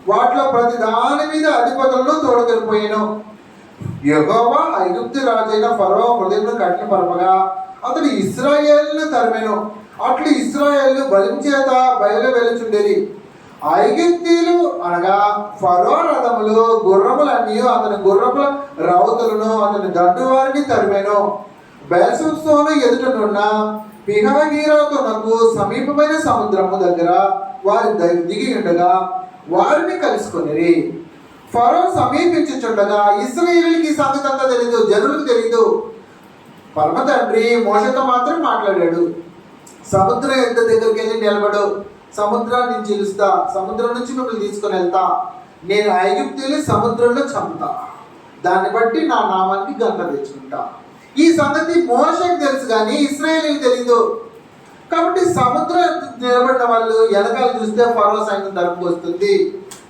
వాటిలో ప్రతి దాని మీద అధిపతులను తోడుకెళ్ళిపోయాను. యెహోవా ఐగుప్తు రాజైన ఫరో హృదయమును కఠినపరపగా అతడు ఇశ్రాయేలును తరిమెను. అట్లు ఇశ్రాయేలు బలిం చేత బయలు వెలుచుండేది. ఐగుప్తీయులు అనగా ఫరో రథములు గుర్రములన్నీ అతని గుర్రముల రౌతులను అతని దండు వారిని తరిమెను. బెల్సూను ఎదుటనున్న పిహహీరోతునకు సమీపమైన సముద్రము దగ్గర వారి దిగి ఉండగా వారిని కలుసుకొనిరి. ఫరో సమీపించుచుండగా ఇశ్రాయేలుకి ఈ సంగతి అంతా తెలీదు, జనులకు తెలీదు. పరమ తండ్రి మోషతో మాత్రం మాట్లాడాడు. సముద్రం ఎంత దగ్గరికి వెళ్ళి నిలబడు, సముద్రాన్ని చీలుస్తా, సముద్రం నుంచి మిమ్మల్ని తీసుకొని వెళ్తా, నేను ఐగుప్తీయులు సముద్రంలో చంపుతా, దాన్ని బట్టి నా నామానికి ఘనత తెచ్చుకుంటా. ఈ సంగతి మోషకు తెలుసు కానీ ఇశ్రాయేలుకి తెలీదు. కాబట్టి సముద్రం నిలబడిన వాళ్ళు వెనకాల చూస్తే ఫరో సైన్యం తరపుకు వస్తుంది.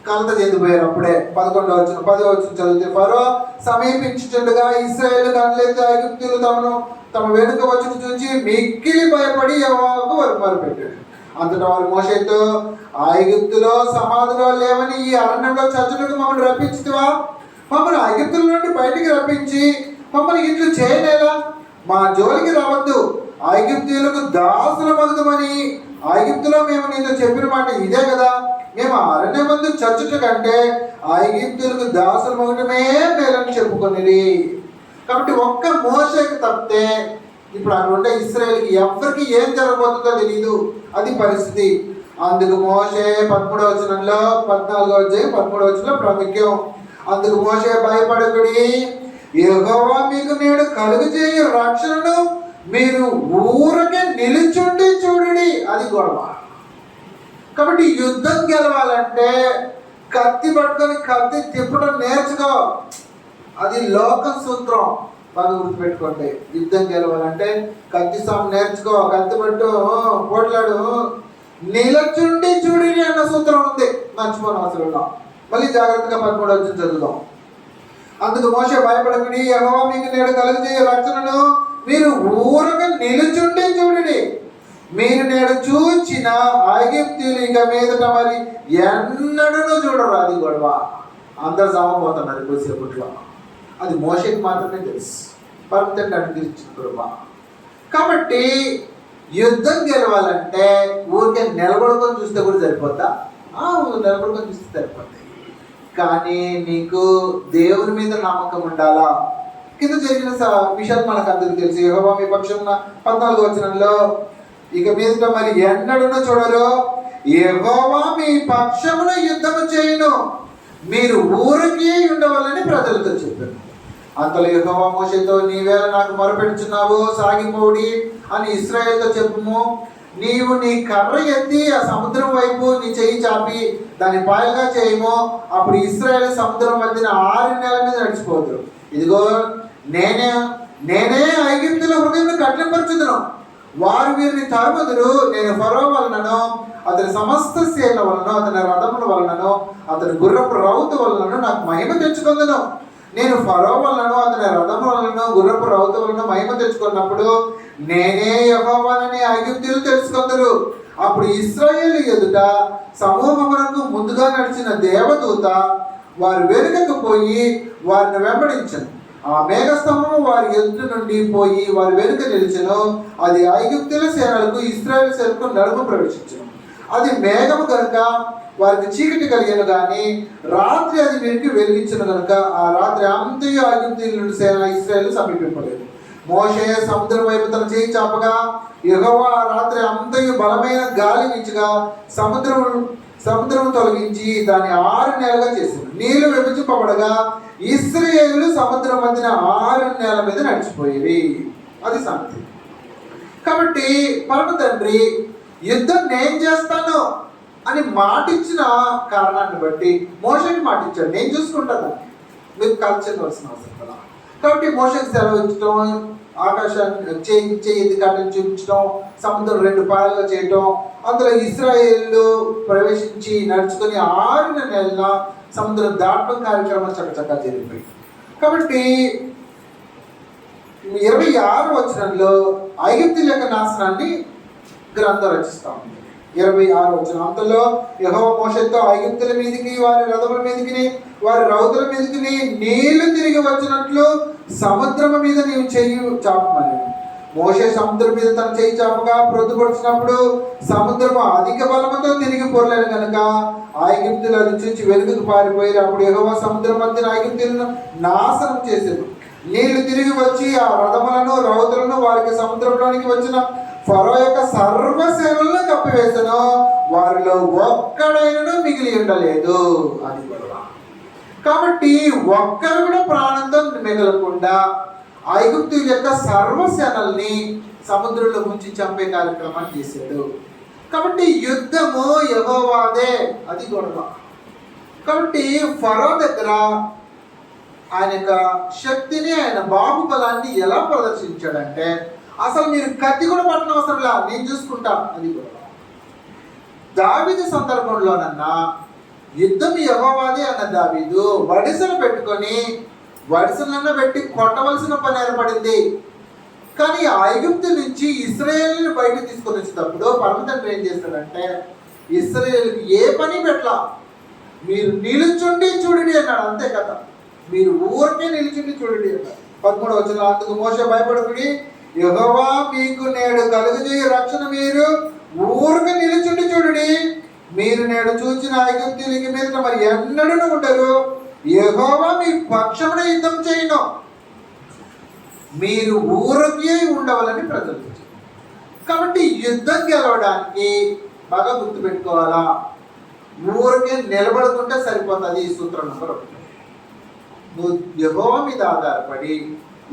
కలత చెందిపోయారు. అప్పుడే 11వ వచనం 10వ వచనం చదివితే, ఫరో సమీపించుచుండగా ఇశ్రాయేలు కనులెత్తి ఐగుప్తీయులు తమ వెనుక వచ్చి చూచి మిక్కిలి భయపడి యెహోవాకు మొరపెట్టాడు. అంతటా వారు మోషేతో, ఐగుప్తులో సమాధిలో లేవని ఈ అరణ్యంలో చచ్చుటకు మమ్మల్ని రప్పించుతావా? మమ్మల్ని ఐగుప్తుల నుండి బయటికి రప్పించి మమ్మల్ని ఇట్లు చేయలేలా? మా జోలికి రావద్దు, ఐగుప్తీయులకు దాసుల మగుదమని ఐగుప్తులో మేము నీతో చెప్పిన మాట ఇదే కదా. మేము అరణ్య మందు చచ్చుట కంటే ఐగుప్తులకు దాసుల మగుడమే మేలని చెప్పుకొనిరి. కాబట్టి ఒక్క మోషేకి తప్పితే ఇప్పుడు అక్కడ ఉండే ఇశ్రాయేలుకి ఎవరికి ఏం జరగబోతుందో తెలియదు, అది పరిస్థితి. అందుకు మోషే 13వ వచనంలో 14వ అధ్యాయం 13వ వచనంలో ప్రాముఖ్యం. అందుకు మోషే భయపడకుడి, యెహోవా మీకు నేడు కలుగజేయు రక్షణను మీరు ఊరకే నిలుచుండి చూడుడి, అది గొడవ. కాబట్టి యుద్ధం గెలవాలంటే కత్తి పట్టుకొని కత్తి తిప్పడం నేర్చుకో, అది లోక సూత్రం. బాగా గుర్తుపెట్టుకోండి. యుద్ధం గెలవాలంటే కత్తి సాము నేర్చుకో, కత్తి పట్టు, పోట్లాడు, నిలచుండి చూడిని అన్న సూత్రం ఉంది, మర్చిపోను అవసరంలో. మళ్ళీ జాగ్రత్తగా 13వ వచనం చదువుదాం. అందుకు మోషే భయపడకుడి, యెహోవా మీకు నేడు కలుగజేయు రక్షణను మీరు ఊరగా నిలుచుండి చూడండి. మీరు నేడు చూచిన ఐగుప్తీయులు ఇక మీదట మరి ఎన్నడూ చూడరు. అది గొడవ. అందరు సమపోతున్నారు కొద్దిసేపట్లో. అది మోషేకి మాత్రమే తెలుసు. పర్వతండి అనుగ్రహించిన కృప. కాబట్టి యుద్ధం గెలవాలంటే ఊరికే నిలబడుకొని చూస్తే కూడా సరిపోద్దా? నిలబడుకొని చూస్తే సరిపోద్ది. కానీ నీకు దేవుని మీద నమ్మకం ఉండాలా. కింద జరిగిన విషయాలు మనకు అందరికీ తెలుసు. యెహోవా మీ పక్షమున 14వ వచనంలో ఇక మీదట మరి ఎన్నడూ చూడరు, యెహోవా మీ పక్షమున యుద్ధము చేయును, మీరు ఊరికే ఉండవాలని ప్రజలతో చెప్పారు. అంతలో యెహోవా మోషేతో, నీవేళ నాకు మొరపెడుచున్నావు, సాగిపోడి అని ఇశ్రాయేలుతో చెప్పుము. నీవు నీ కర్ర ఎత్తి ఆ సముద్రం వైపు నీ చెయ్యి చాపి దాన్ని పాయగా చేయము. అప్పుడు ఇశ్రాయేలు సముద్రం మధ్యన 6 నెలల మీద నడిచిపోదురు. ఇదిగో నేనే ఐగుప్తుల హృదయం కఠినపరచుదును, వారు వీరిని తరుముదురు. నేను ఫరో వలనను అతని సమస్త సేన వలన అతని రథముల వలనను అతని గుర్రపు రౌతు వలనను నాకు మహిమ తెచ్చుకుందును. నేను ఫరో వలనను అతని రథము వలన గుర్రపు రౌతు వలన మహిమ తెచ్చుకున్నప్పుడు నేనే యెహోవానని ఐగుప్తీయులు తెలుసుకుందరు. అప్పుడు ఇశ్రాయేలు ఎదుట సమూహమునకు ముందుగా నడిచిన దేవదూత వారు వెనుకకు పోయి వారిని వెంబడించను. ఆ మేఘస్తంభము వారి ఎదుట నుండి పోయి వారి వెనుక నిలిచెను. అది ఐగుప్తుల సేనలకు ఇశ్రాయేలు సేనలకు నడుము ప్రవేశించను. అది మేఘము కనుక వారికి చీకటి కలిగను, కానీ రాత్రి అది వీరికి వెలిగించను కనుక ఆ రాత్రి అంతయు ఐగుప్తీయుల నుండి సేన ఇశ్రాయేలు సమీపింపలేదు. మోషే సముద్రం వైపు తన చేయి చాపగా యెహోవా ఆ రాత్రి అంతయు బలమైన గాలి వీచగా సముద్రం తొలగించి దాన్ని 6 నెలలుగా చేసింది. నీళ్లు విభజింపబడగా ఇశ్రాయేలు సముద్రం మధ్యన 6 నెలల మీద నడిచిపోయేవి. అది సంగతి. కాబట్టి పరమ తండ్రి యుద్ధం నేను చేస్తాను అని మాటిచ్చిన కారణాన్ని బట్టి మోషేకి మాటిచ్చాడు, నేను చూసుకుంటాను, మీకు కల్చవలసిన అవసరం కదా. కాబట్టి మోషేకి సెలవు ఇచ్చడం, ఆకాశాన్ని చేయి కాటని చూపించడం, సముద్రం 2 పాయలుగా చేయటం, అందులో ఇశ్రాయేలు ప్రవేశించి నడుచుకొని 6 నెలల సముద్రం దాటడం కార్యక్రమం చక్కచక్క జరిగిపోయి. కాబట్టి 26వ వచనంలో ఐగుప్తు యొక్క నాశనాన్ని గ్రంథం రచిస్తా ఉంది. 26వ వచనం, అంతలో యెహోవా మోషేతో ఐగుప్తుల మీదకి వారి రథముల మీదకి వారి రౌతుల మీదకి నీళ్లు తిరిగి వచ్చినట్లు సముద్రము మీద నీవు చెయ్యి చాపమని. మోషే సముద్రం మీద తన చెయ్యి చాపగా ప్రొద్దుపడిచినప్పుడు సముద్రము అధిక బలముతో తిరిగి పొరలేను కనుక ఐగుప్తులు అది చూచి వెనుకకు పారిపోయారు. అప్పుడు యెహోవా సముద్రం మధ్యన ఐగుప్తులను నాశనం చేశారు. నీళ్లు తిరిగి వచ్చి ఆ రథములను రౌతులను వారికి సముద్రంలోనికి వచ్చిన ఫరో యొక్క సర్వసేనలను కప్పివేసను, వారిలో ఒక్కడైనను మిగిలి ఉండలేదు. అది గొడవ. కాబట్టి ఒక్కరు కూడా ప్రాణంతో మిగలకుండా ఐగుప్తు యొక్క సర్వసేనల్ని సముద్రంలో ముంచి చంపే కార్యక్రమాన్ని చేశాడు. కాబట్టి యుద్ధము యెహోవాదే. అది గొడవ. కాబట్టి ఫరో దగ్గర ఆయన యొక్క శక్తిని, ఆయన బాహుబలాన్ని ఎలా ప్రదర్శించాడంటే, అసలు మీరు కత్తి కూడా పట్టడం అవసరం లే, నేను చూసుకుంటా. అది కూడా దావీదు సందర్భంలోనన్నా యుద్ధం యెహోవాదే అన్న దావీదు వడిసలు పెట్టుకొని వడిసలన్నా పెట్టి కొట్టవలసిన పని ఏర్పడింది. కానీ ఐగుప్తు నుంచి ఇశ్రాయేలుని బయటకు తీసుకొని వచ్చేటప్పుడు పరమ తండ్రి ఏం చేస్తాడంటే, ఇశ్రాయేలుకి ఏ పని పెట్టలా, మీరు నిలుచుండి చూడండి అన్నాడు. అంతే కదా, మీరు ఊరికే నిలుచుండి చూడండి అన్నాడు. 13వ వచనం, అందుకు మోషే భయపడకుడి, యెహోవా మీకు నేడు కలుగజేయ రక్షణ మీరు ఊరికే నిలుచుండి చూడండి. మీరు నేడు చూచిన ఐగుప్తీయులకి మీద మరి ఎన్నడూ ఉండరు. యెహోవా మీ పక్షమున యుద్ధం చేయను, మీరు ఊరికే ఉండవాలని ప్రజలు. కాబట్టి యుద్ధం గెలవడానికి బాగా గుర్తుపెట్టుకోవాలా, ఊరికే నిలబడుకుంటే సరిపోతుంది. ఈ సూత్రం నెంబర్ 1. నువ్వు యెహోవా మీద ఆధారపడి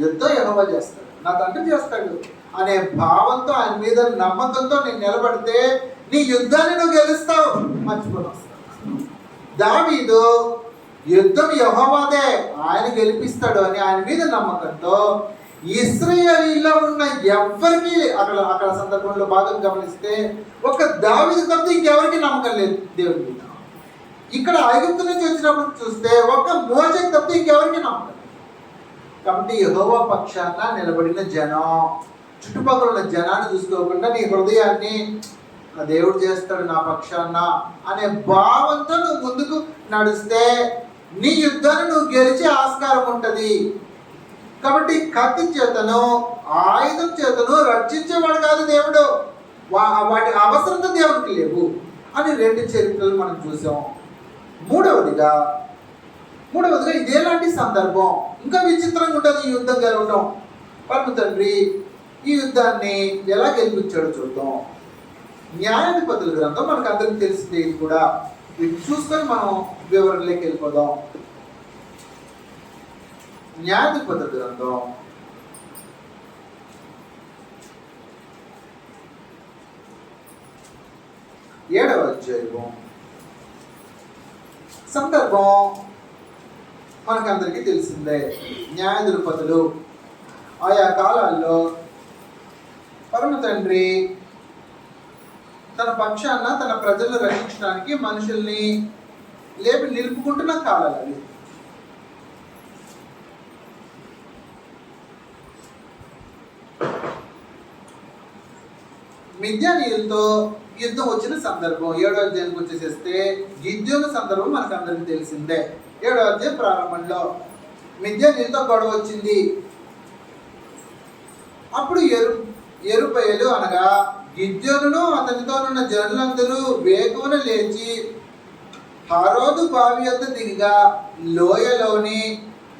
యుద్ధం యెహోవా చేస్తాడు, నా తండ్రి చేస్తాడు అనే భావంతో, ఆయన మీద నమ్మకంతో నేను నిలబడితే నీ యుద్ధాన్ని నువ్వు గెలుస్తావు. మర్చిపోతావు. దావీదు యుద్ధం యెహోవాదే, ఆయన గెలిపిస్తాడు అని ఆయన మీద నమ్మకంతో ఇశ్రాయేలీలో ఉన్న ఎవ్వరికి అక్కడ సందర్భంలో బాగా గమనిస్తే ఒక దావీదు తప్ప ఇంకెవరికి నమ్మకం లేదు దేవుడి మీద. ఇక్కడ ఐగుప్తు నుంచి వచ్చినప్పుడు చూస్తే ఒక మోషేకి తప్ప ఇంకెవరికి నమ్మకం. కాబట్టి యెహోవా పక్షాన నిలబడిన జనం చుట్టుపక్కల ఉన్న జనాన్ని చూసుకోకుండా నీ హృదయాన్ని నా దేవుడు చేస్తాడు నా పక్షాన అనే భావంతో నువ్వు ముందుకు నడిస్తే నీ యుద్ధాన్ని నువ్వు గెలిచే ఆస్కారం ఉంటుంది. కాబట్టి కత్తి చేతను ఆయుధం చేతను రక్షించేవాడు కాదు దేవుడు, వాటి అవసరత దేవుడికి లేవు అని 2 చరిత్రలు మనం చూసాం. మూడవదిగా ఇదేలాంటి సందర్భం ఇంకా విచిత్రంగా ఉంటుంది ఈ యుద్ధం గెలవడం. పరమ తండ్రి ఈ యుద్ధాన్ని ఎలా గెలిపించాడో చూద్దాం. న్యాయాధిపతుల గ్రంథం మనకు అందరికి తెలిసిందే, ఇది కూడా వీటిని చూసుకొని మనం వివరణలోకి వెళ్ళిపోదాం. న్యాయాధిపతుల గ్రంథం 7వ అధ్యాయము. సందర్భం మనకందరికీ తెలిసిందే. న్యాయాధిపతులు ఆయా కాలాల్లో పరమ తండ్రి తన పక్షాన తన ప్రజలను రక్షించడానికి మనుషుల్ని లేపి నిలుపుకుంటున్న కాలాలు అవి. మిద్యానీయులతో యుద్ధం వచ్చిన సందర్భం 7వ అధ్యాయానికి వచ్చేసేస్తే గిద్యోను సందర్భం మనకు అందరికీ తెలిసిందే. 7వ అధ్యాయం ప్రారంభంలో మిద్యానీయులతో గొడవ వచ్చింది. అప్పుడు యెరుబయలు అనగా గిద్యోనును అతనితోనున్న జనులందరూ వేకువన లేచి హారోదు బావి యొద్ద దిగిగా లోయలోని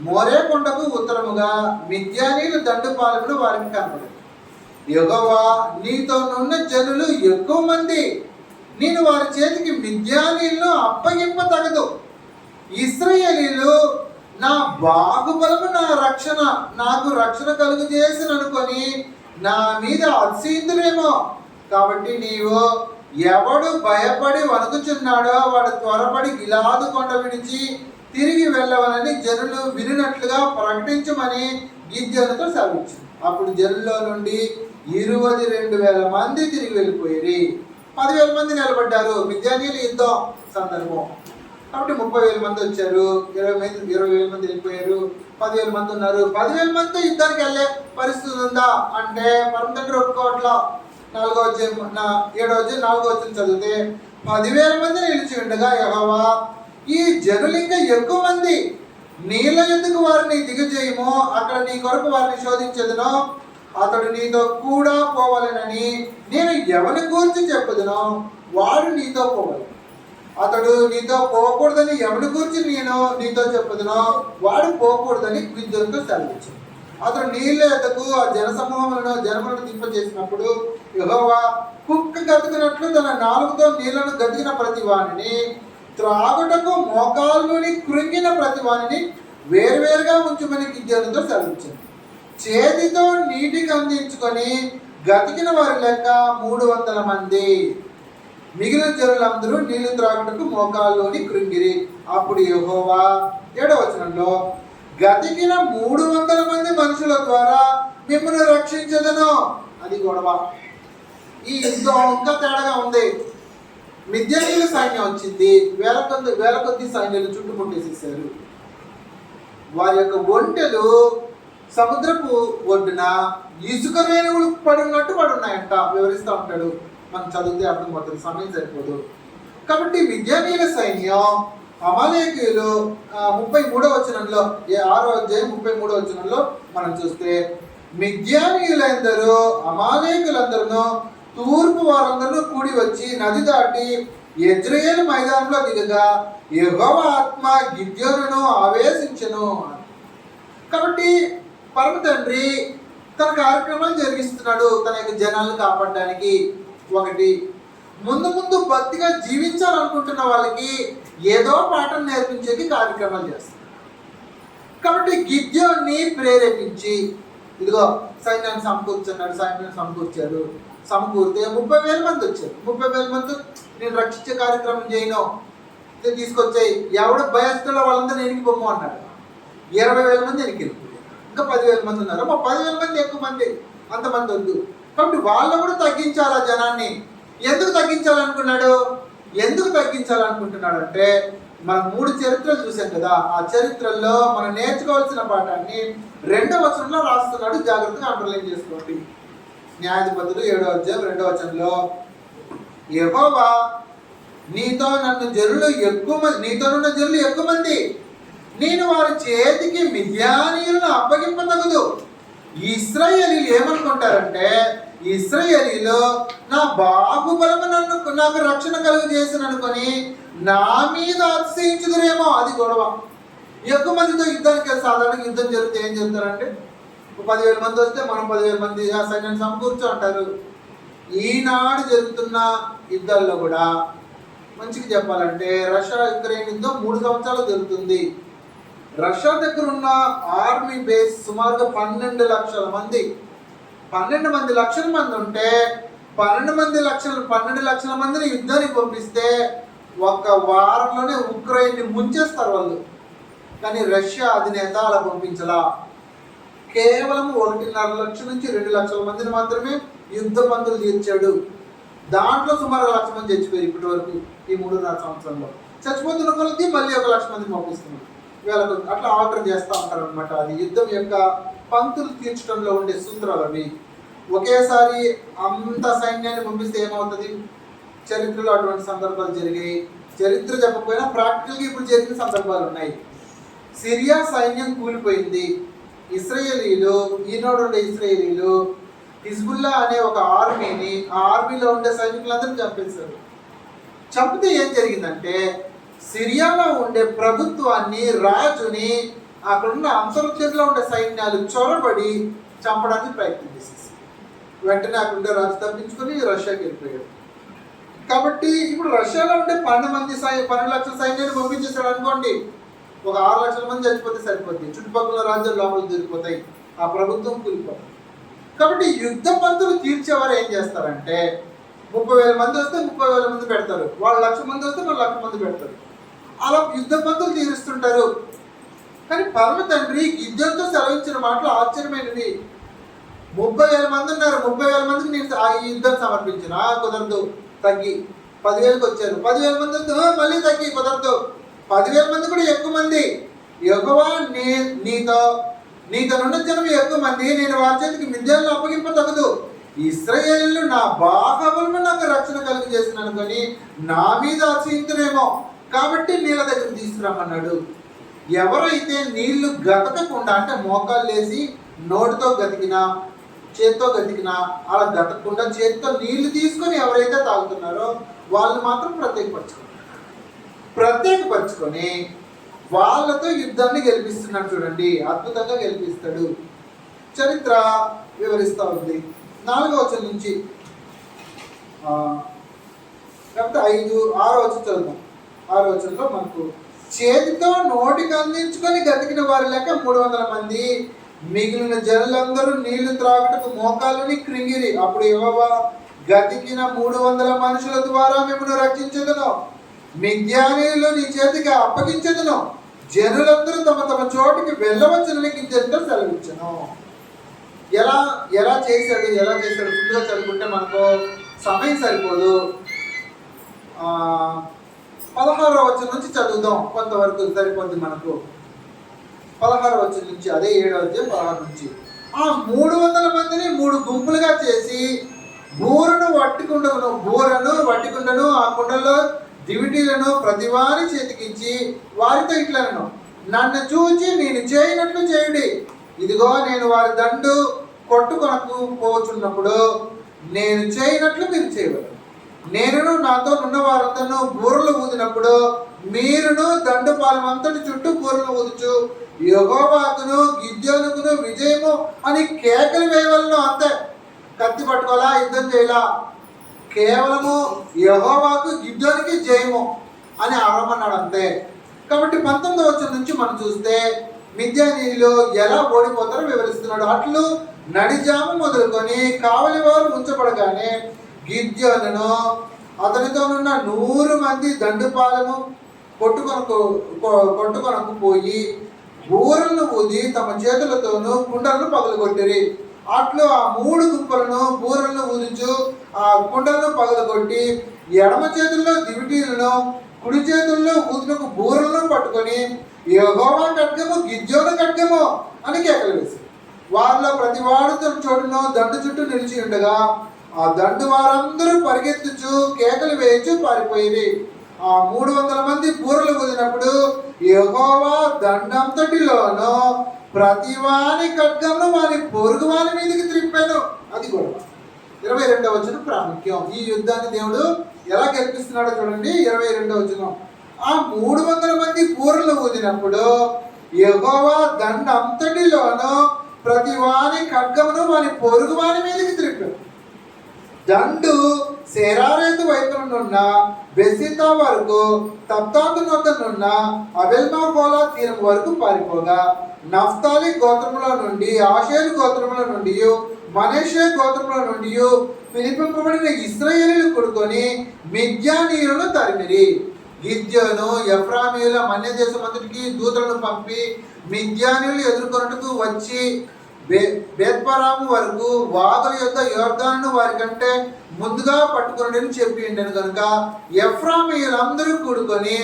మోరే కొండకు ఉత్తరముగా మిద్యానీయుల దండు పాలకుడు వారికి కనపడదు. యెహోవా నీతోనున్న జనులు ఎక్కువ మంది, నేను వారి చేతికి మిద్యానీయులను అప్పగింప తగదు. ఇశ్రాయేలీయులు నా బాహుబలము నాకు రక్షణ కలుగు చేసిన అనుకొని నా మీద అతిశయిందురేమో. కాబట్టి నీవు ఎవడు భయపడి వణుకుచున్నాడో వాడు త్వరపడి గిలాదు కొండ విడిచి తిరిగి వెళ్ళవనని జనులు వినినట్లుగా ప్రకటించమని గిద్యోనుతో సెలవిచ్చింది. అప్పుడు జనుల్లో నుండి 22,000 మంది తిరిగి వెళ్ళిపోయి 10,000 మంది నిలబడ్డారు. మిద్యానీయులు యుద్ధం సందర్భం కాబట్టి 30,000 మంది వచ్చారు, 20,000 మంది వెళ్ళిపోయారు, 10,000 మంది ఉన్నారు. 10,000 మంది యుద్ధానికి వెళ్ళే పరిస్థితి ఉందా అంటే పరమ తండ్రి ఒప్పుకోవట్లా. 7వ అధ్యాయం చదివితే 10,000 మంది నిలిచి ఉండగా యెహోవా ఈ జనులు ఇంకా ఎక్కువ మంది, నీళ్ళ ఎందుకు వారిని దిగజేయమో, అక్కడ నీ కొరకు వారిని శోధించదునో, అతడు నీతో కూడా పోవాలనని నేను ఎవరి గురించి చెప్పుదునో వాడు నీతో పోవాలి. అతడు నీతో పోకూడదని ఎవరి గురించి నేను నీతో చెప్పుదునో వాడు పోకూడదని గిద్యోనుతో సెలవిచ్చాడు. అతడు నీళ్ళ ఎద్దకు ఆ జనములను దింపజేసినప్పుడు యెహోవా కుక్క గతుకున్నట్లు తన నాలుగుతో నీళ్లను గతికిన ప్రతి వానిని, త్రాగుటకు మోకాలుని కృంగిన ప్రతి వానిని వేరువేరుగా ఉంచుమని గిద్యోనుతో సెలవిచ్చాడు. చేతితో నీటికి అందించుకొని గతికిన వారి లెక్క 300 మంది. మిగిలిన జనులందరూ నీళ్లు త్రాగుటకు మోకాల్లోని కృంగిరి. అప్పుడు యెహోవా 7వ వచనంలో గతికిన 300 మంది మనుషుల ద్వారా మిమ్మల్ని రక్షించదను. అది గొడవ. ఈ యుద్ధం ఇంకా తేడాగా ఉంది. మిద్యానీయుల సైన్యం వచ్చింది, వేల కొద్ది సైన్యాలు చుట్టుముట్టేసేసారు. వారి యొక్క ఒంటెలు సముద్రపు ఒడ్డున ఇసుక రేణువులు పడి ఉన్నాయంట. వివరిస్తూ ఉంటాడు, మనం చదివితే అర్థమవుతుంది, సమయం సరిపోదు. కాబట్టి మిద్యానీయుల సైన్యం అమాలేకీయులు 33వ వచనంలో 6వ అధ్యాయం 33వ వచనంలో మనం చూస్తే మిద్యానీయులందరూ అమాలేకులందరూ తూర్పు వారందరూ కూడి వచ్చి నది దాటి యెజ్రెయేలు మైదానంలో దిగగా యెహోవా ఆత్మ గిద్యోనును ఆవేశించెను. కాబట్టి పరమ తండ్రి తన కార్యక్రమాలు జరిగిస్తున్నాడు తన యొక్క జనాలను కాపాడడానికి. ఒకటి, ముందు భక్తిగా జీవించాలనుకుంటున్న వాళ్ళకి ఏదో పాఠం నేర్పించేకి కార్యక్రమాలు చేస్తారు. కాబట్టి గిద్యోన్ని ప్రేరేపించి ఇదిగో సైన్యాన్ని సమకూర్చున్నాడు. సైన్యాన్ని సమకూరితే 30,000 మంది వచ్చారు. 30,000 మంది నేను రక్షించే కార్యక్రమం చేయను, తీసుకొచ్చాయి. ఎవడు భయస్తున్న వాళ్ళందరూ ఎనికి బొమ్మ అన్నాడు. 20,000 మంది ఎనికి వెళ్ళిపోయారు. ఇంకా 10,000 మంది ఉన్నారు. 10,000 మంది ఎక్కువ మంది, అంతమంది వద్దు. కాబట్టి వాళ్ళు కూడా తగ్గించాలి ఆ జనాన్ని. ఎందుకు తగ్గించాలనుకుంటున్నాడు అంటే మనం 3 చరిత్రలు చూసాం కదా. ఆ చరిత్రల్లో మనం నేర్చుకోవాల్సిన పాఠాన్ని 2వ వచనంలో రాస్తున్నాడు. జాగ్రత్తగా అండర్లైన్ చేసుకోండి. న్యాయాధిపతులు 7వ అధ్యాయం 2వ వచనంలో, యెహోవా నీతోనున్న జనులు ఎక్కువ మంది, నేను వారి చేతికి మిద్యానీయులను అప్పగింపతగదు. ఇశ్రాయేలీలు ఏమనుకుంటారంటే, ఇశ్రాయేలీలు నా బాహుబలము నాకు రక్షణ కలుగు చేసిన అనుకొని నా మీద అతిశయించుదురేమో. అది గొడవ. ఎక్కువ మందితో యుద్ధానికి సాధారణంగా యుద్ధం జరిగితే ఏం చెప్తారంటే, 10,000 మంది వస్తే మనం 10,000 మంది ఆ సైన్యాన్ని సమకూర్చో అంటారు. ఈనాడు జరుగుతున్న యుద్ధాల్లో కూడా మంచిగా చెప్పాలంటే రష్యా యుక్రెయిన్ యుద్ధం 3 సంవత్సరాలు జరుగుతుంది. రష్యా దగ్గర ఉన్న ఆర్మీ బేస్ సుమారుగా 12 లక్షల మంది 12 లక్షల మంది ఉంటే 12 లక్షల మందిని యుద్ధానికి పంపిస్తే ఒక వారంలోనే ఉక్రెయిన్ని ముంచేస్తారు వాళ్ళు. కానీ రష్యా అధినేత అలా పంపించలా. కేవలం 1.5 లక్షల నుంచి 2 లక్షల మందిని మాత్రమే యుద్ధ పంతులు తీర్చాడు. దాంట్లో సుమారు 1 లక్ష మంది చచ్చిపోయారు ఇప్పటి వరకు ఈ 3.5 సంవత్సరంలో. చచ్చిపోతున్న కొలది మళ్ళీ 1 లక్ష మంది పంపిస్తున్నారు. వీళ్ళకు అట్లా ఆర్డర్ చేస్తూ ఉంటారు అనమాట. అది యుద్ధం యొక్క పంతులు తీర్చడంలో ఉండే సూత్రాలు అవి. ఒకేసారి అంత సైన్యాన్ని పంపిస్తే ఏమవుతుంది? చరిత్రలో అటువంటి సందర్భాలు జరిగాయి. చరిత్ర చెప్పకపోయినా ప్రాక్టికల్గా ఇప్పుడు జరిగిన సందర్భాలు ఉన్నాయి. సిరియా సైన్యం కూలిపోయింది. ఇశ్రాయేలీలు ఈనాడు ఉండే ఇశ్రాయేలీలు హిజ్బుల్లా అనే ఒక ఆర్మీని, ఆ ఆర్మీలో ఉండే సైనికులందరూ చంపేశారు. చంపితే ఏం జరిగిందంటే, సిరియాలో ఉండే ప్రభుత్వాన్ని, రాజుని, అక్కడున్న అంతర్జాతీయంలో ఉండే సైన్యాలు చొరబడి చంపడానికి ప్రయత్నం చేసేసి వెంటనే అక్కడుండే రాజు తప్పించుకొని రష్యాకి వెళ్ళిపోయాడు. కాబట్టి ఇప్పుడు రష్యాలో ఉండే 12 లక్షల సైన్యాన్ని పంపించేశాడు అనుకోండి, ఒక 6 లక్షల మంది చచ్చిపోతే సరిపోద్ది. చుట్టుపక్కల రాజ్యాలు లోపల దొరికిపోతాయి, ఆ ప్రభుత్వం కూలిపోతుంది. కాబట్టి యుద్ధ పంతులు తీర్చేవారు ఏం చేస్తారంటే, 30,000 మంది వస్తే 30,000 మంది పెడతారు, వాళ్ళు 1,00,000 మంది వస్తే వాళ్ళు 1,00,000 మంది పెడతారు. అలా యుద్ధ పంతులు తీరుస్తుంటారు. కానీ పరమ తండ్రి గిద్యోనుతో సెలవించిన మాటలు ఆశ్చర్యమైనవి. 30,000 మంది ఉన్నారు, 30,000 మందికి నేను ఆ యుద్ధం సమర్పించిన, కుదరదు, తగ్గి 10,000కి వచ్చారు. 10,000 మంది వస్తే మళ్ళీ తగ్గి, కుదరదు, 10,000 మంది కూడా ఎక్కువ మంది. యెహోవా నీతోనున్న జనం ఎక్కువ మంది, నేను వారి చేతికి మిద్యానీయులను అప్పగింపతగదు. ఇశ్రాయేలీయులు నా బాహుబలము నాకు రక్షణ కలుగు చేసిన అనుకొని నా మీద అతిశయింతురేమో, కాబట్టి నీళ్ళ దగ్గర తీసుకురమ్మన్నాడు. ఎవరైతే నీళ్లు గతకకుండా, అంటే మోకాలు లేసి నోటితో గతికినా చేత్తో గతికినా అలా గతకకుండా చేతితో నీళ్లు తీసుకొని ఎవరైతే తాగుతున్నారో వాళ్ళు మాత్రం ప్రత్యేకపరచుకొని వాళ్ళతో యుద్ధాన్ని గెలిపిస్తున్నాడు. చూడండి, అద్భుతంగా గెలిపిస్తాడు. చరిత్ర వివరిస్తూ ఉంది. 4వ వచనం నుంచి లేకపోతే 6వ వచనం చదువుతాం. 6వ వచనంలో మనకు, చేతితో నోటికి అందించుకొని గతికిన వారి లెక్క 300 మంది, మిగిలిన జనులందరూ నీళ్లు త్రాగుటకు మోకాళ్ళని కృంగిరి. అప్పుడు యెహోవా, గతికిన 300 మనుషుల ద్వారా మిమ్మల్ని రక్షించదును, మిద్యానీయులు నీ చేతికి అప్పగించదును, జనులందరూ తమ తమ చోటికి వెళ్ళవచ్చునని గిద్యోనుతో సెలవిచ్చెను. ఎలా చేశాడు ఫుల్గా చదువుకుంటే మనకు సమయం సరిపోదు. 16వ వచనం నుంచి చదువుదాం, కొంతవరకు సరిపోద్ది మనకు. 16వ వచనం నుంచి, అదే 7వ అధ్యాయం 16 నుంచి. ఆ 300 మందిని 3 గుంపులుగా చేసి బూరను వట్టికుండను ఆ కుండలో దివిటీలను ప్రతివారి చేతికిచ్చి వారితో ఇట్లను, నన్ను చూచి నేను చేయనట్లు చేయుడి. ఇదిగో నేను వారి దండు కొట్టుకొనకు పోచున్నప్పుడు నేను చేయనట్లు మీరు చేయవలెను. నేనును నాతో ఉన్న వారందరూ బూరలు ఊదినప్పుడు మీరును దండు పాలమంతటి చుట్టూ బూరలు ఊదుచు యెహోవాకును గిద్యోనుకును విజయము అని కేకలు వేయవలను. అంతే, కత్తి పట్టుకోవాలా, యుద్ధం చేయాలా, కేవలము యెహోవాకు గిద్యోనుకి జయము అని అరవమన్నాడు అంతే. కాబట్టి 19వ వచనం నుంచి మనం చూస్తే మిద్యానీయులు ఎలా ఓడిపోతారో వివరిస్తున్నాడు. అట్లు నడిజాము మొదలుకొని కావలి వారు ఉంచబడగానే గిద్యోనును అతనితోనున్న 100 మంది దండుపాలను కొట్టుకొనకు పోయి బూరలను ఊది తమ చేతులతోనూ కుండలను పగలగొట్టిరి. అట్లు ఆ 3 గుంపులను బూరలను ఊదుచు ఆ కుండలను పగలగొట్టి ఎడమ చేతుల్లో దివిటీలను కుడి చేతుల్లో ఊదునకు బూరలను పట్టుకొని యెహోవా ఖడ్గము గిద్యోను ఖడ్గము అని కేకలు వేశారు. వారిలో ప్రతివాడు తన చోటును దండు చుట్టూ నిలిచి ఉండగా ఆ దండు వారందరూ పరిగెత్తుచు కేకలు వేయచ్చు పారిపోయి. ఆ 300 మంది బూరలు ఊదినప్పుడు యెహోవా దండంతటిలోనూ ప్రతివాని ఖడ్గమును వారి పొరుగు వారి మీదకి త్రిప్పాను. అది గొడవ. 22వ వచనం ప్రాముఖ్యం. ఈ యుద్ధాన్ని దేవుడు ఎలా గెలిపిస్తున్నాడో చూడండి. 22వ వచనం, ఆ 300 మంది బూరలు ఊదినప్పుడు యెహోవా దండంతటిలోనూ ప్రతి వాని ఖడ్గమును వాని పొరుగు వాని మీదకి త్రిప్పాడు. దండు సేరారేతు వైపునున్న బెసితా వరకు తప్తాతు నొద్దనున్న అబెల్మాకోలా తీరం వరకు పారిపోగా నఫ్తాలి గోత్రముల నుండి, ఆషేరు గోత్రముల నుండి, మనష్షే గోత్రముల నుండి పిలిపింపబడిన ఇశ్రాయేలీయులు కూడుకొని మిద్యానీయులను తరిమిరి. గిద్యోను ఎఫ్రామీయుల మన్య దేశమంతటికి దూతలను పంపి మిద్యానీయులు ఎదుర్కొన్నట్టుకు వచ్చి బేత్పరాము వరకు వాగుల యొద్ద యోర్దాను వారి కంటే ముందుగా పట్టుకుని చెప్పి ఉండను కనుక ఎఫ్రామీయులందరూ కూడుకొని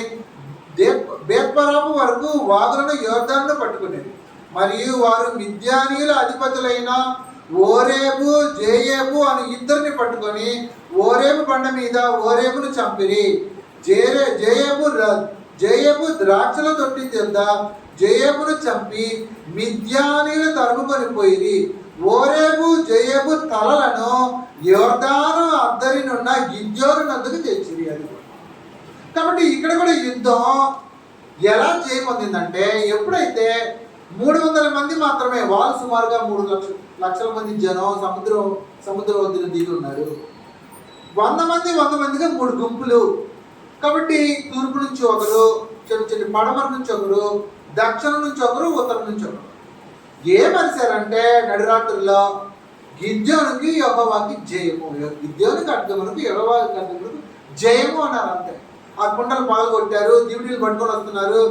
బేత్పరాము వరకు వాగులను యోర్దాను పట్టుకునేది. మరియు వారు మిద్యానీయుల అధిపతులైన ఓరేబు జేయేబు అని ఇద్దరిని పట్టుకొని ఓరేబు బండ మీద ఓరేబును చంపిరి. జేయేబు ద్రాక్షల తొట్టి వద్ద జేయేబును చంపి మిద్యానీయులు తరుముకొని పోయి ఓరేబు జేయేబు తలలను యోర్దాను అద్దరినున్న గిద్యోను నద్దకు తెచ్చిరి. అది కాబట్టి ఇక్కడ కూడా యుద్ధం ఎలా చేయబడిందంటే, ఎప్పుడైతే 300 మంది మాత్రమే, వాళ్ళు సుమారుగా 3 లక్షల మంది జనం సముద్ర ఒడ్డున దిగి ఉన్నారు. 100 మందిగా 3 గుంపులు. కాబట్టి తూర్పు నుంచి ఒకరు, చెడు పడమర నుంచి ఒకరు, దక్షిణం నుంచి ఒకరు, ఉత్తరం నుంచి ఒకరు. ఏమరిశారంటే నడిరాత్రుల్లో గిద్యోనుకి యెహోవాకి జయము, గిద్యోనుకి ఖడ్గమునకు యెహోవాకి ఖడ్గమునకు జయము అన్నారు. అంతే. ఆ కుండలు పాల్గొట్టారు, దివిటీలు పట్టుకొని వస్తున్నారు.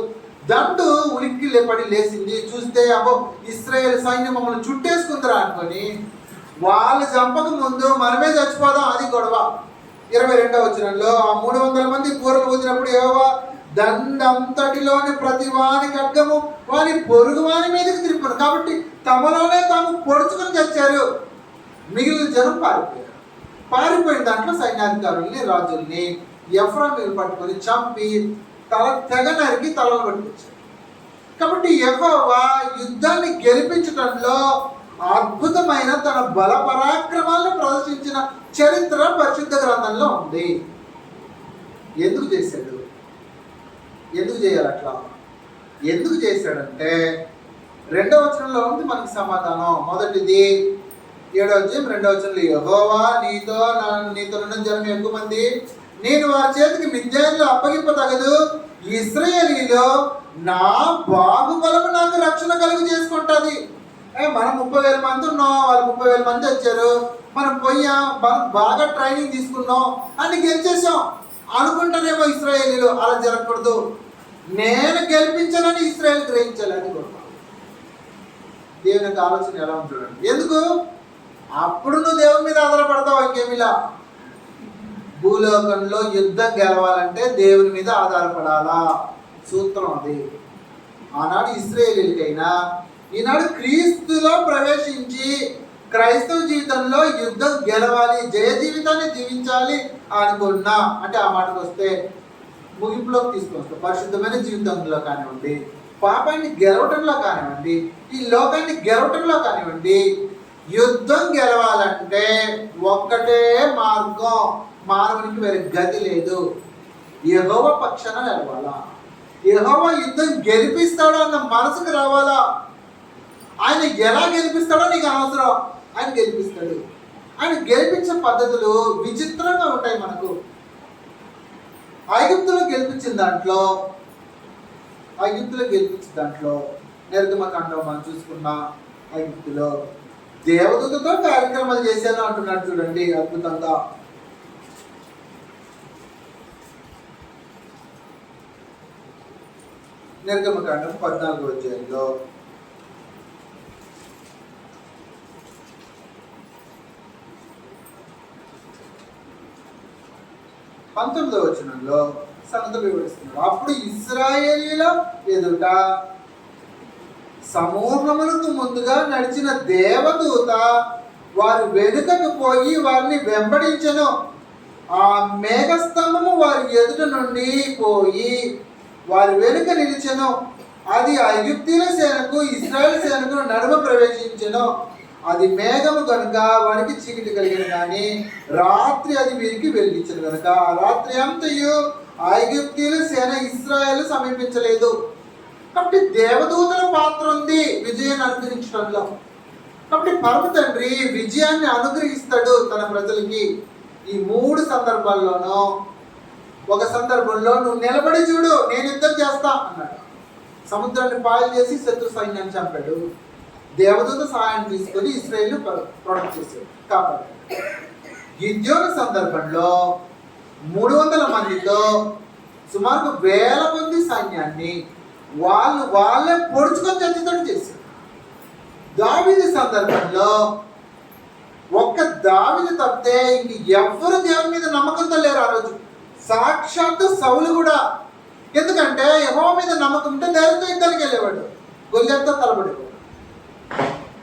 దండు ఉలిక్కి పడి లేచింది. చూస్తే అబ్బో ఇశ్రాయేల్ సైన్యం మమ్మల్ని చుట్టేసుకుందిరా అనుకొని వాళ్ళు చంపక ముందు మనమే చచ్చిపోదాం. అది గొడవ. 22వ వచనంలో ఆ 300 మంది బూరలు ఊదినప్పుడు యెహోవా దండంతటిలోని ప్రతి వాని ఖడ్గము వాని పొరుగు వాని మీదకి తిరిపారు. కాబట్టి తమలోనే తాము పొడుచుకొని చచ్చారు. మిగిలిన జనం పారిపోయిన దాంట్లో సైన్యాధికారుల్ని, రాజుల్ని ఎఫ్రామీయులు పట్టుకొని చంపి తెగ నరికి తలలు పట్టుకొచ్చారు. కాబట్టి యెహోవా యుద్ధాన్ని గెలిపించడంలో అద్భుతమైన తన బల పరాక్రమాలను ప్రదర్శించిన చరిత్ర పరిశుద్ధ గ్రంథంలో ఉంది. ఎందుకు చేశాడు? ఎందుకు చేయాలి అట్లా? ఎందుకు చేశాడంటే 2వ వచనంలో ఉంది మనకి సమాధానం. మొదటిది 7వ అధ్యాయం 2వ వచనంలో, యెహోవా నీతో జనం ఎక్కువ మంది, నేను వారి చేతికి మిద్యానీయులు అప్పగింప తగదు. ఇశ్రాయేలీలో నా బాహుబలము నాకు రక్షణ కలుగు చేసుకుంటుంది. మనం 30,000 మంది ఉన్నాం, వాళ్ళు 30,000 మంది వచ్చారు, మనం పోయాం, బాగా ట్రైనింగ్ తీసుకున్నాం అని గెలిచేసాం అనుకుంటారేమో ఇశ్రాయేలీలు. అలా జరగకూడదు. నేను గెలిపించాలని ఇశ్రాయేల్ గ్రహించాలి. అది కూడా దేవుని యొక్క ఆలోచన ఎలా ఉంటుందండి. ఎందుకు? అప్పుడు నువ్వు దేవుని మీద ఆధారపడతావు, ఇంకేమిలా. భూలోకంలో యుద్ధం గెలవాలంటే దేవుని మీద ఆధారపడాలా, సూత్రం అది. ఆనాడు ఇశ్రాయేలీలకైనా ఈనాడు క్రీస్తులో ప్రవేశించి క్రైస్తవ జీవితంలో యుద్ధం గెలవాలి, జయ జీవితాన్ని జీవించాలి అనుకున్నా అంటే ఆ మాటకు వస్తే ముగింపులోకి తీసుకొస్తాం. పరిశుద్ధమైన జీవితంలో కానివ్వండి, పాపాన్ని గెలవటంలో కానివ్వండి, ఈ లోకాన్ని గెలవటంలో కానివ్వండి, యుద్ధం గెలవాలంటే ఒక్కటే మార్గం, మానవునికి వేరే గతి లేదు. యెహోవా పక్షాన నిలవాలా, యెహోవా యుద్ధం గెలిపిస్తాడో అన్న మనసుకు రావాలా. ఆయన ఎలా గెలిపిస్తాడో నీకు అనవసరం, ఆయన గెలిపిస్తాడు. ఆయన గెలిపించే పద్ధతులు విచిత్రంగా ఉంటాయి. మనకు ఐగుప్తులో గెలిపించిన దాంట్లో నిర్గమకాండం మనం చూసుకున్న ఐగుప్తులో దేవదూతతో కార్యక్రమాలు చేశాను అంటున్నాడు చూడండి, అద్భుతంగా. నిర్గమకాండం 14వ అధ్యాయంలో పంతొమ్మిదవ వచనంలో సంగతులు వివరిస్తున్నాడు. అప్పుడు ఇశ్రాయేలీయుల ఎదుట సమూహములకు ముందుగా నడిచిన దేవదూత వారి వెనుకకు పోయి వారిని వెంబడించెను. ఆ మేఘస్తంభము వారి ఎదుట నుండి పోయి వారి వెనుక నిలిచెను. అది ఐగుప్తీయుల సేనకు ఇశ్రాయేలు సేనకు నడుమ ప్రవేశించెను. అది మేఘము కనుక వారికి చీకటి కలిగిన కానీ రాత్రి అది వీరికి వెలిగించను కనుక ఆ రాత్రి అంతయు ఐగుప్తీయుల సేన ఇశ్రాయేలు సమీపించలేదు. కాబట్టి దేవదూతల పాత్ర ఉంది విజయాన్ని అనుగ్రహించడంలో. కాబట్టి పరమ తండ్రి విజయాన్ని అనుగ్రహిస్తాడు తన ప్రజలకి. ఈ 3 సందర్భాల్లోనూ ఒక సందర్భంలో నువ్వు నిలబడి చూడు, నేను యుద్ధం చేస్తా అన్నాడు. సముద్రాన్ని పాయలు చేసి శత్రు సైన్యాన్ని చంపాడు. దేవదూత సహాయం తీసుకొని ఇశ్రాయేలు ప్రొటెక్ట్ చేశాడు, కాపాడాడు. గిద్యోను సందర్భంలో 300 మందితో సుమారు 1000 మంది సైన్యాన్ని వాళ్ళే పొడుచుకొని చచ్చితోడు చేశారు. దావీదు సందర్భంలో ఒక్క దావీదు తప్పితే ఇంక ఎవ్వరు దేవుని మీద నమ్మకంతో లేరు ఆ రోజు. సాక్షాత్తు సౌలు కూడా. ఎందుకంటే యెహోవా మీద నమ్మకం ఉంటే ధైర్యంతో యుద్ధానికి వెళ్ళేవాడు, గొల్లియాతుతో తలబడేవాడు.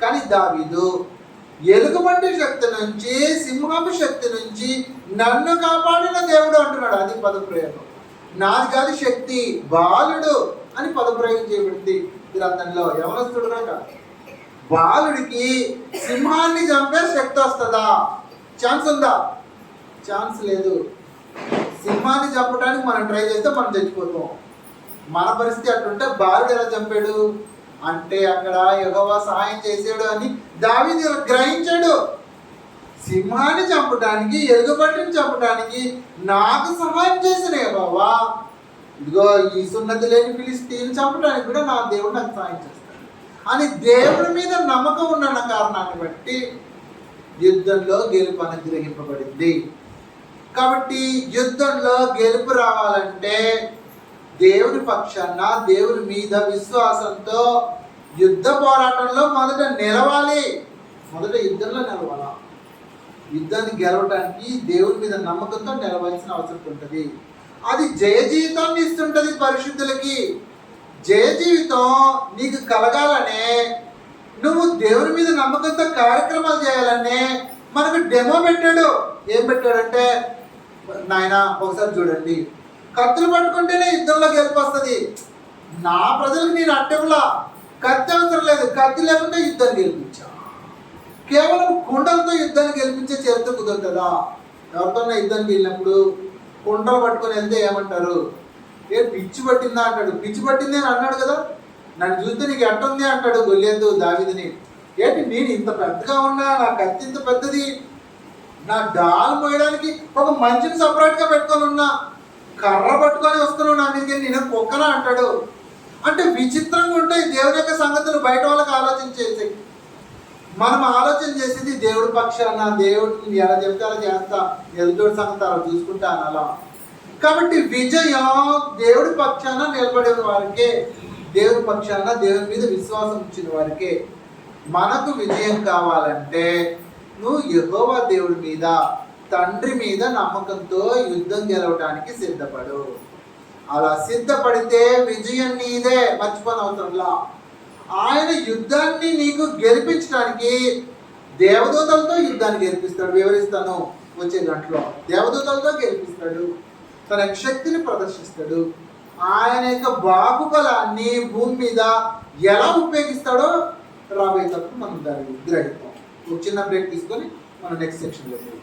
కానీ దావీదు ఎలుగుబంటి శక్తి నుంచి, సింహపు శక్తి నుంచి నన్ను కాపాడిన దేవుడు అంటున్నాడు. అది పదప్రయోగం. నాది కాదు శక్తి, బాలుడు అని పదప్రయోగం చేయబడింది గ్రంథంలో. యవనస్తుడు కాదు. బాలుడికి సింహాన్ని చంపే శక్తి వస్తుందా? ఛాన్స్ ఉందా? ఛాన్స్ లేదు. సింహాన్ని చంపడానికి మనం ట్రై చేస్తే మనం చచ్చిపోతాం. మన పరిస్థితి అట్లుంటే బాలుడు ఎలా చంపాడు అంటే అక్కడ యెహోవా సహాయం చేసాడు అని దావీదు గ్రహించాడు. సింహాన్ని చంపడానికి, ఎలుగుబంటిని చంపడానికి నాకు సహాయం చేసిన యెహోవా, ఇదిగో ఈ సున్నతి లేని ఫిలిష్తీయుని చంపడానికి కూడా నా దేవుడు నాకు సహాయం చేస్తాడు అని దేవుడి మీద నమ్మకం ఉన్న కారణాన్ని బట్టి యుద్ధంలో గెలుపు అనుగ్రహింపబడింది. కాబట్టి యుద్ధంలో గెలుపు రావాలంటే దేవుని పక్షాన, దేవుని మీద విశ్వాసంతో యుద్ధ పోరాటంలో మొదట నిలవాలి. మొదట యుద్ధంలో నిలవాలా. యుద్ధాన్ని గెలవడానికి దేవుని మీద నమ్మకంతో నిలవాల్సిన అవసరం ఉంటుంది. అది జయ జీవితాన్ని ఇస్తుంటుంది పరిశుద్ధులకి. జయ జీవితం నీకు కలగాలనే, నువ్వు దేవుని మీద నమ్మకంతో కార్యక్రమాలు చేయాలనే మనకు డెమో పెట్టాడు. ఏం పెట్టాడంటే, నాయన ఒకసారి చూడండి, కత్తులు పట్టుకుంటేనే యుద్ధంలో గెలుపు వస్తుంది. నా ప్రజలకు నేను అట్టెవలా, కత్తి అవసరం లేదు, కత్తి లేకుండా యుద్ధాన్ని గెలిపించా. కేవలం కుండలతో యుద్ధాన్ని గెలిపించే చరిత్ర కుదురుతుందా? ఎవరితోన్నా యుద్ధానికి వెళ్ళినప్పుడు కుండలు పట్టుకొని వెళ్తే ఏమంటారు? ఏ పిచ్చి పట్టిందా అంటాడు. పిచ్చి పట్టింది అని అన్నాడు కదా, నన్ను చూస్తే నీకు ఎట్టుంది అంటాడు గొల్లియాతు దావీదుని. ఏంటి నేను ఇంత పెద్దగా ఉన్నా, నా కత్తి ఇంత పెద్దది, నా డాలు మోయడానికి ఒక మంచిని సపరేట్గా పెట్టుకొని ఉన్నా, కర్ర పట్టుకొని వస్తున్నావు నా మీదకి, నేను కుక్కనా అంటాడు. అంటే విచిత్రంగా ఉంటాయి దేవుని యొక్క సంగతులు బయట వాళ్ళకి ఆలోచన చేసి. మనం ఆలోచన చేసేది దేవుడి పక్షాన, దేవుడిని ఎలా చెప్తే అలా చేస్తా, ఎదుటి సంగతి అలా చూసుకుంటా అలా. కాబట్టి విజయం దేవుడి పక్షాన నిలబడే వారికే, దేవుడి పక్షాన దేవుని మీద విశ్వాసం ఇచ్చిన వారికే. మనకు విజయం కావాలంటే నువ్వు యెహోవా దేవుడి మీద, తండ్రి మీద నమ్మకంతో యుద్ధం గెలవడానికి సిద్ధపడు. అలా సిద్ధపడితే విజయం నీదే, మర్చిపోని అవసరంలా. ఆయన యుద్ధాన్ని నీకు గెలిపించడానికి దేవదూతలతో యుద్ధాన్ని గెలిపిస్తాడు. వివరిస్తాను వచ్చే గంటలో. దేవదూతలతో గెలిపిస్తాడు, తన శక్తిని ప్రదర్శిస్తాడు. ఆయన యొక్క బాహుబలాన్ని భూమి మీద ఎలా ఉపయోగిస్తాడో రాబోయేటప్పుడు మనం దాన్ని గ్రహిస్తాం. ఒక చిన్న బ్రేక్ తీసుకొని మనం నెక్స్ట్ సెక్షన్లో వెళ్తాం.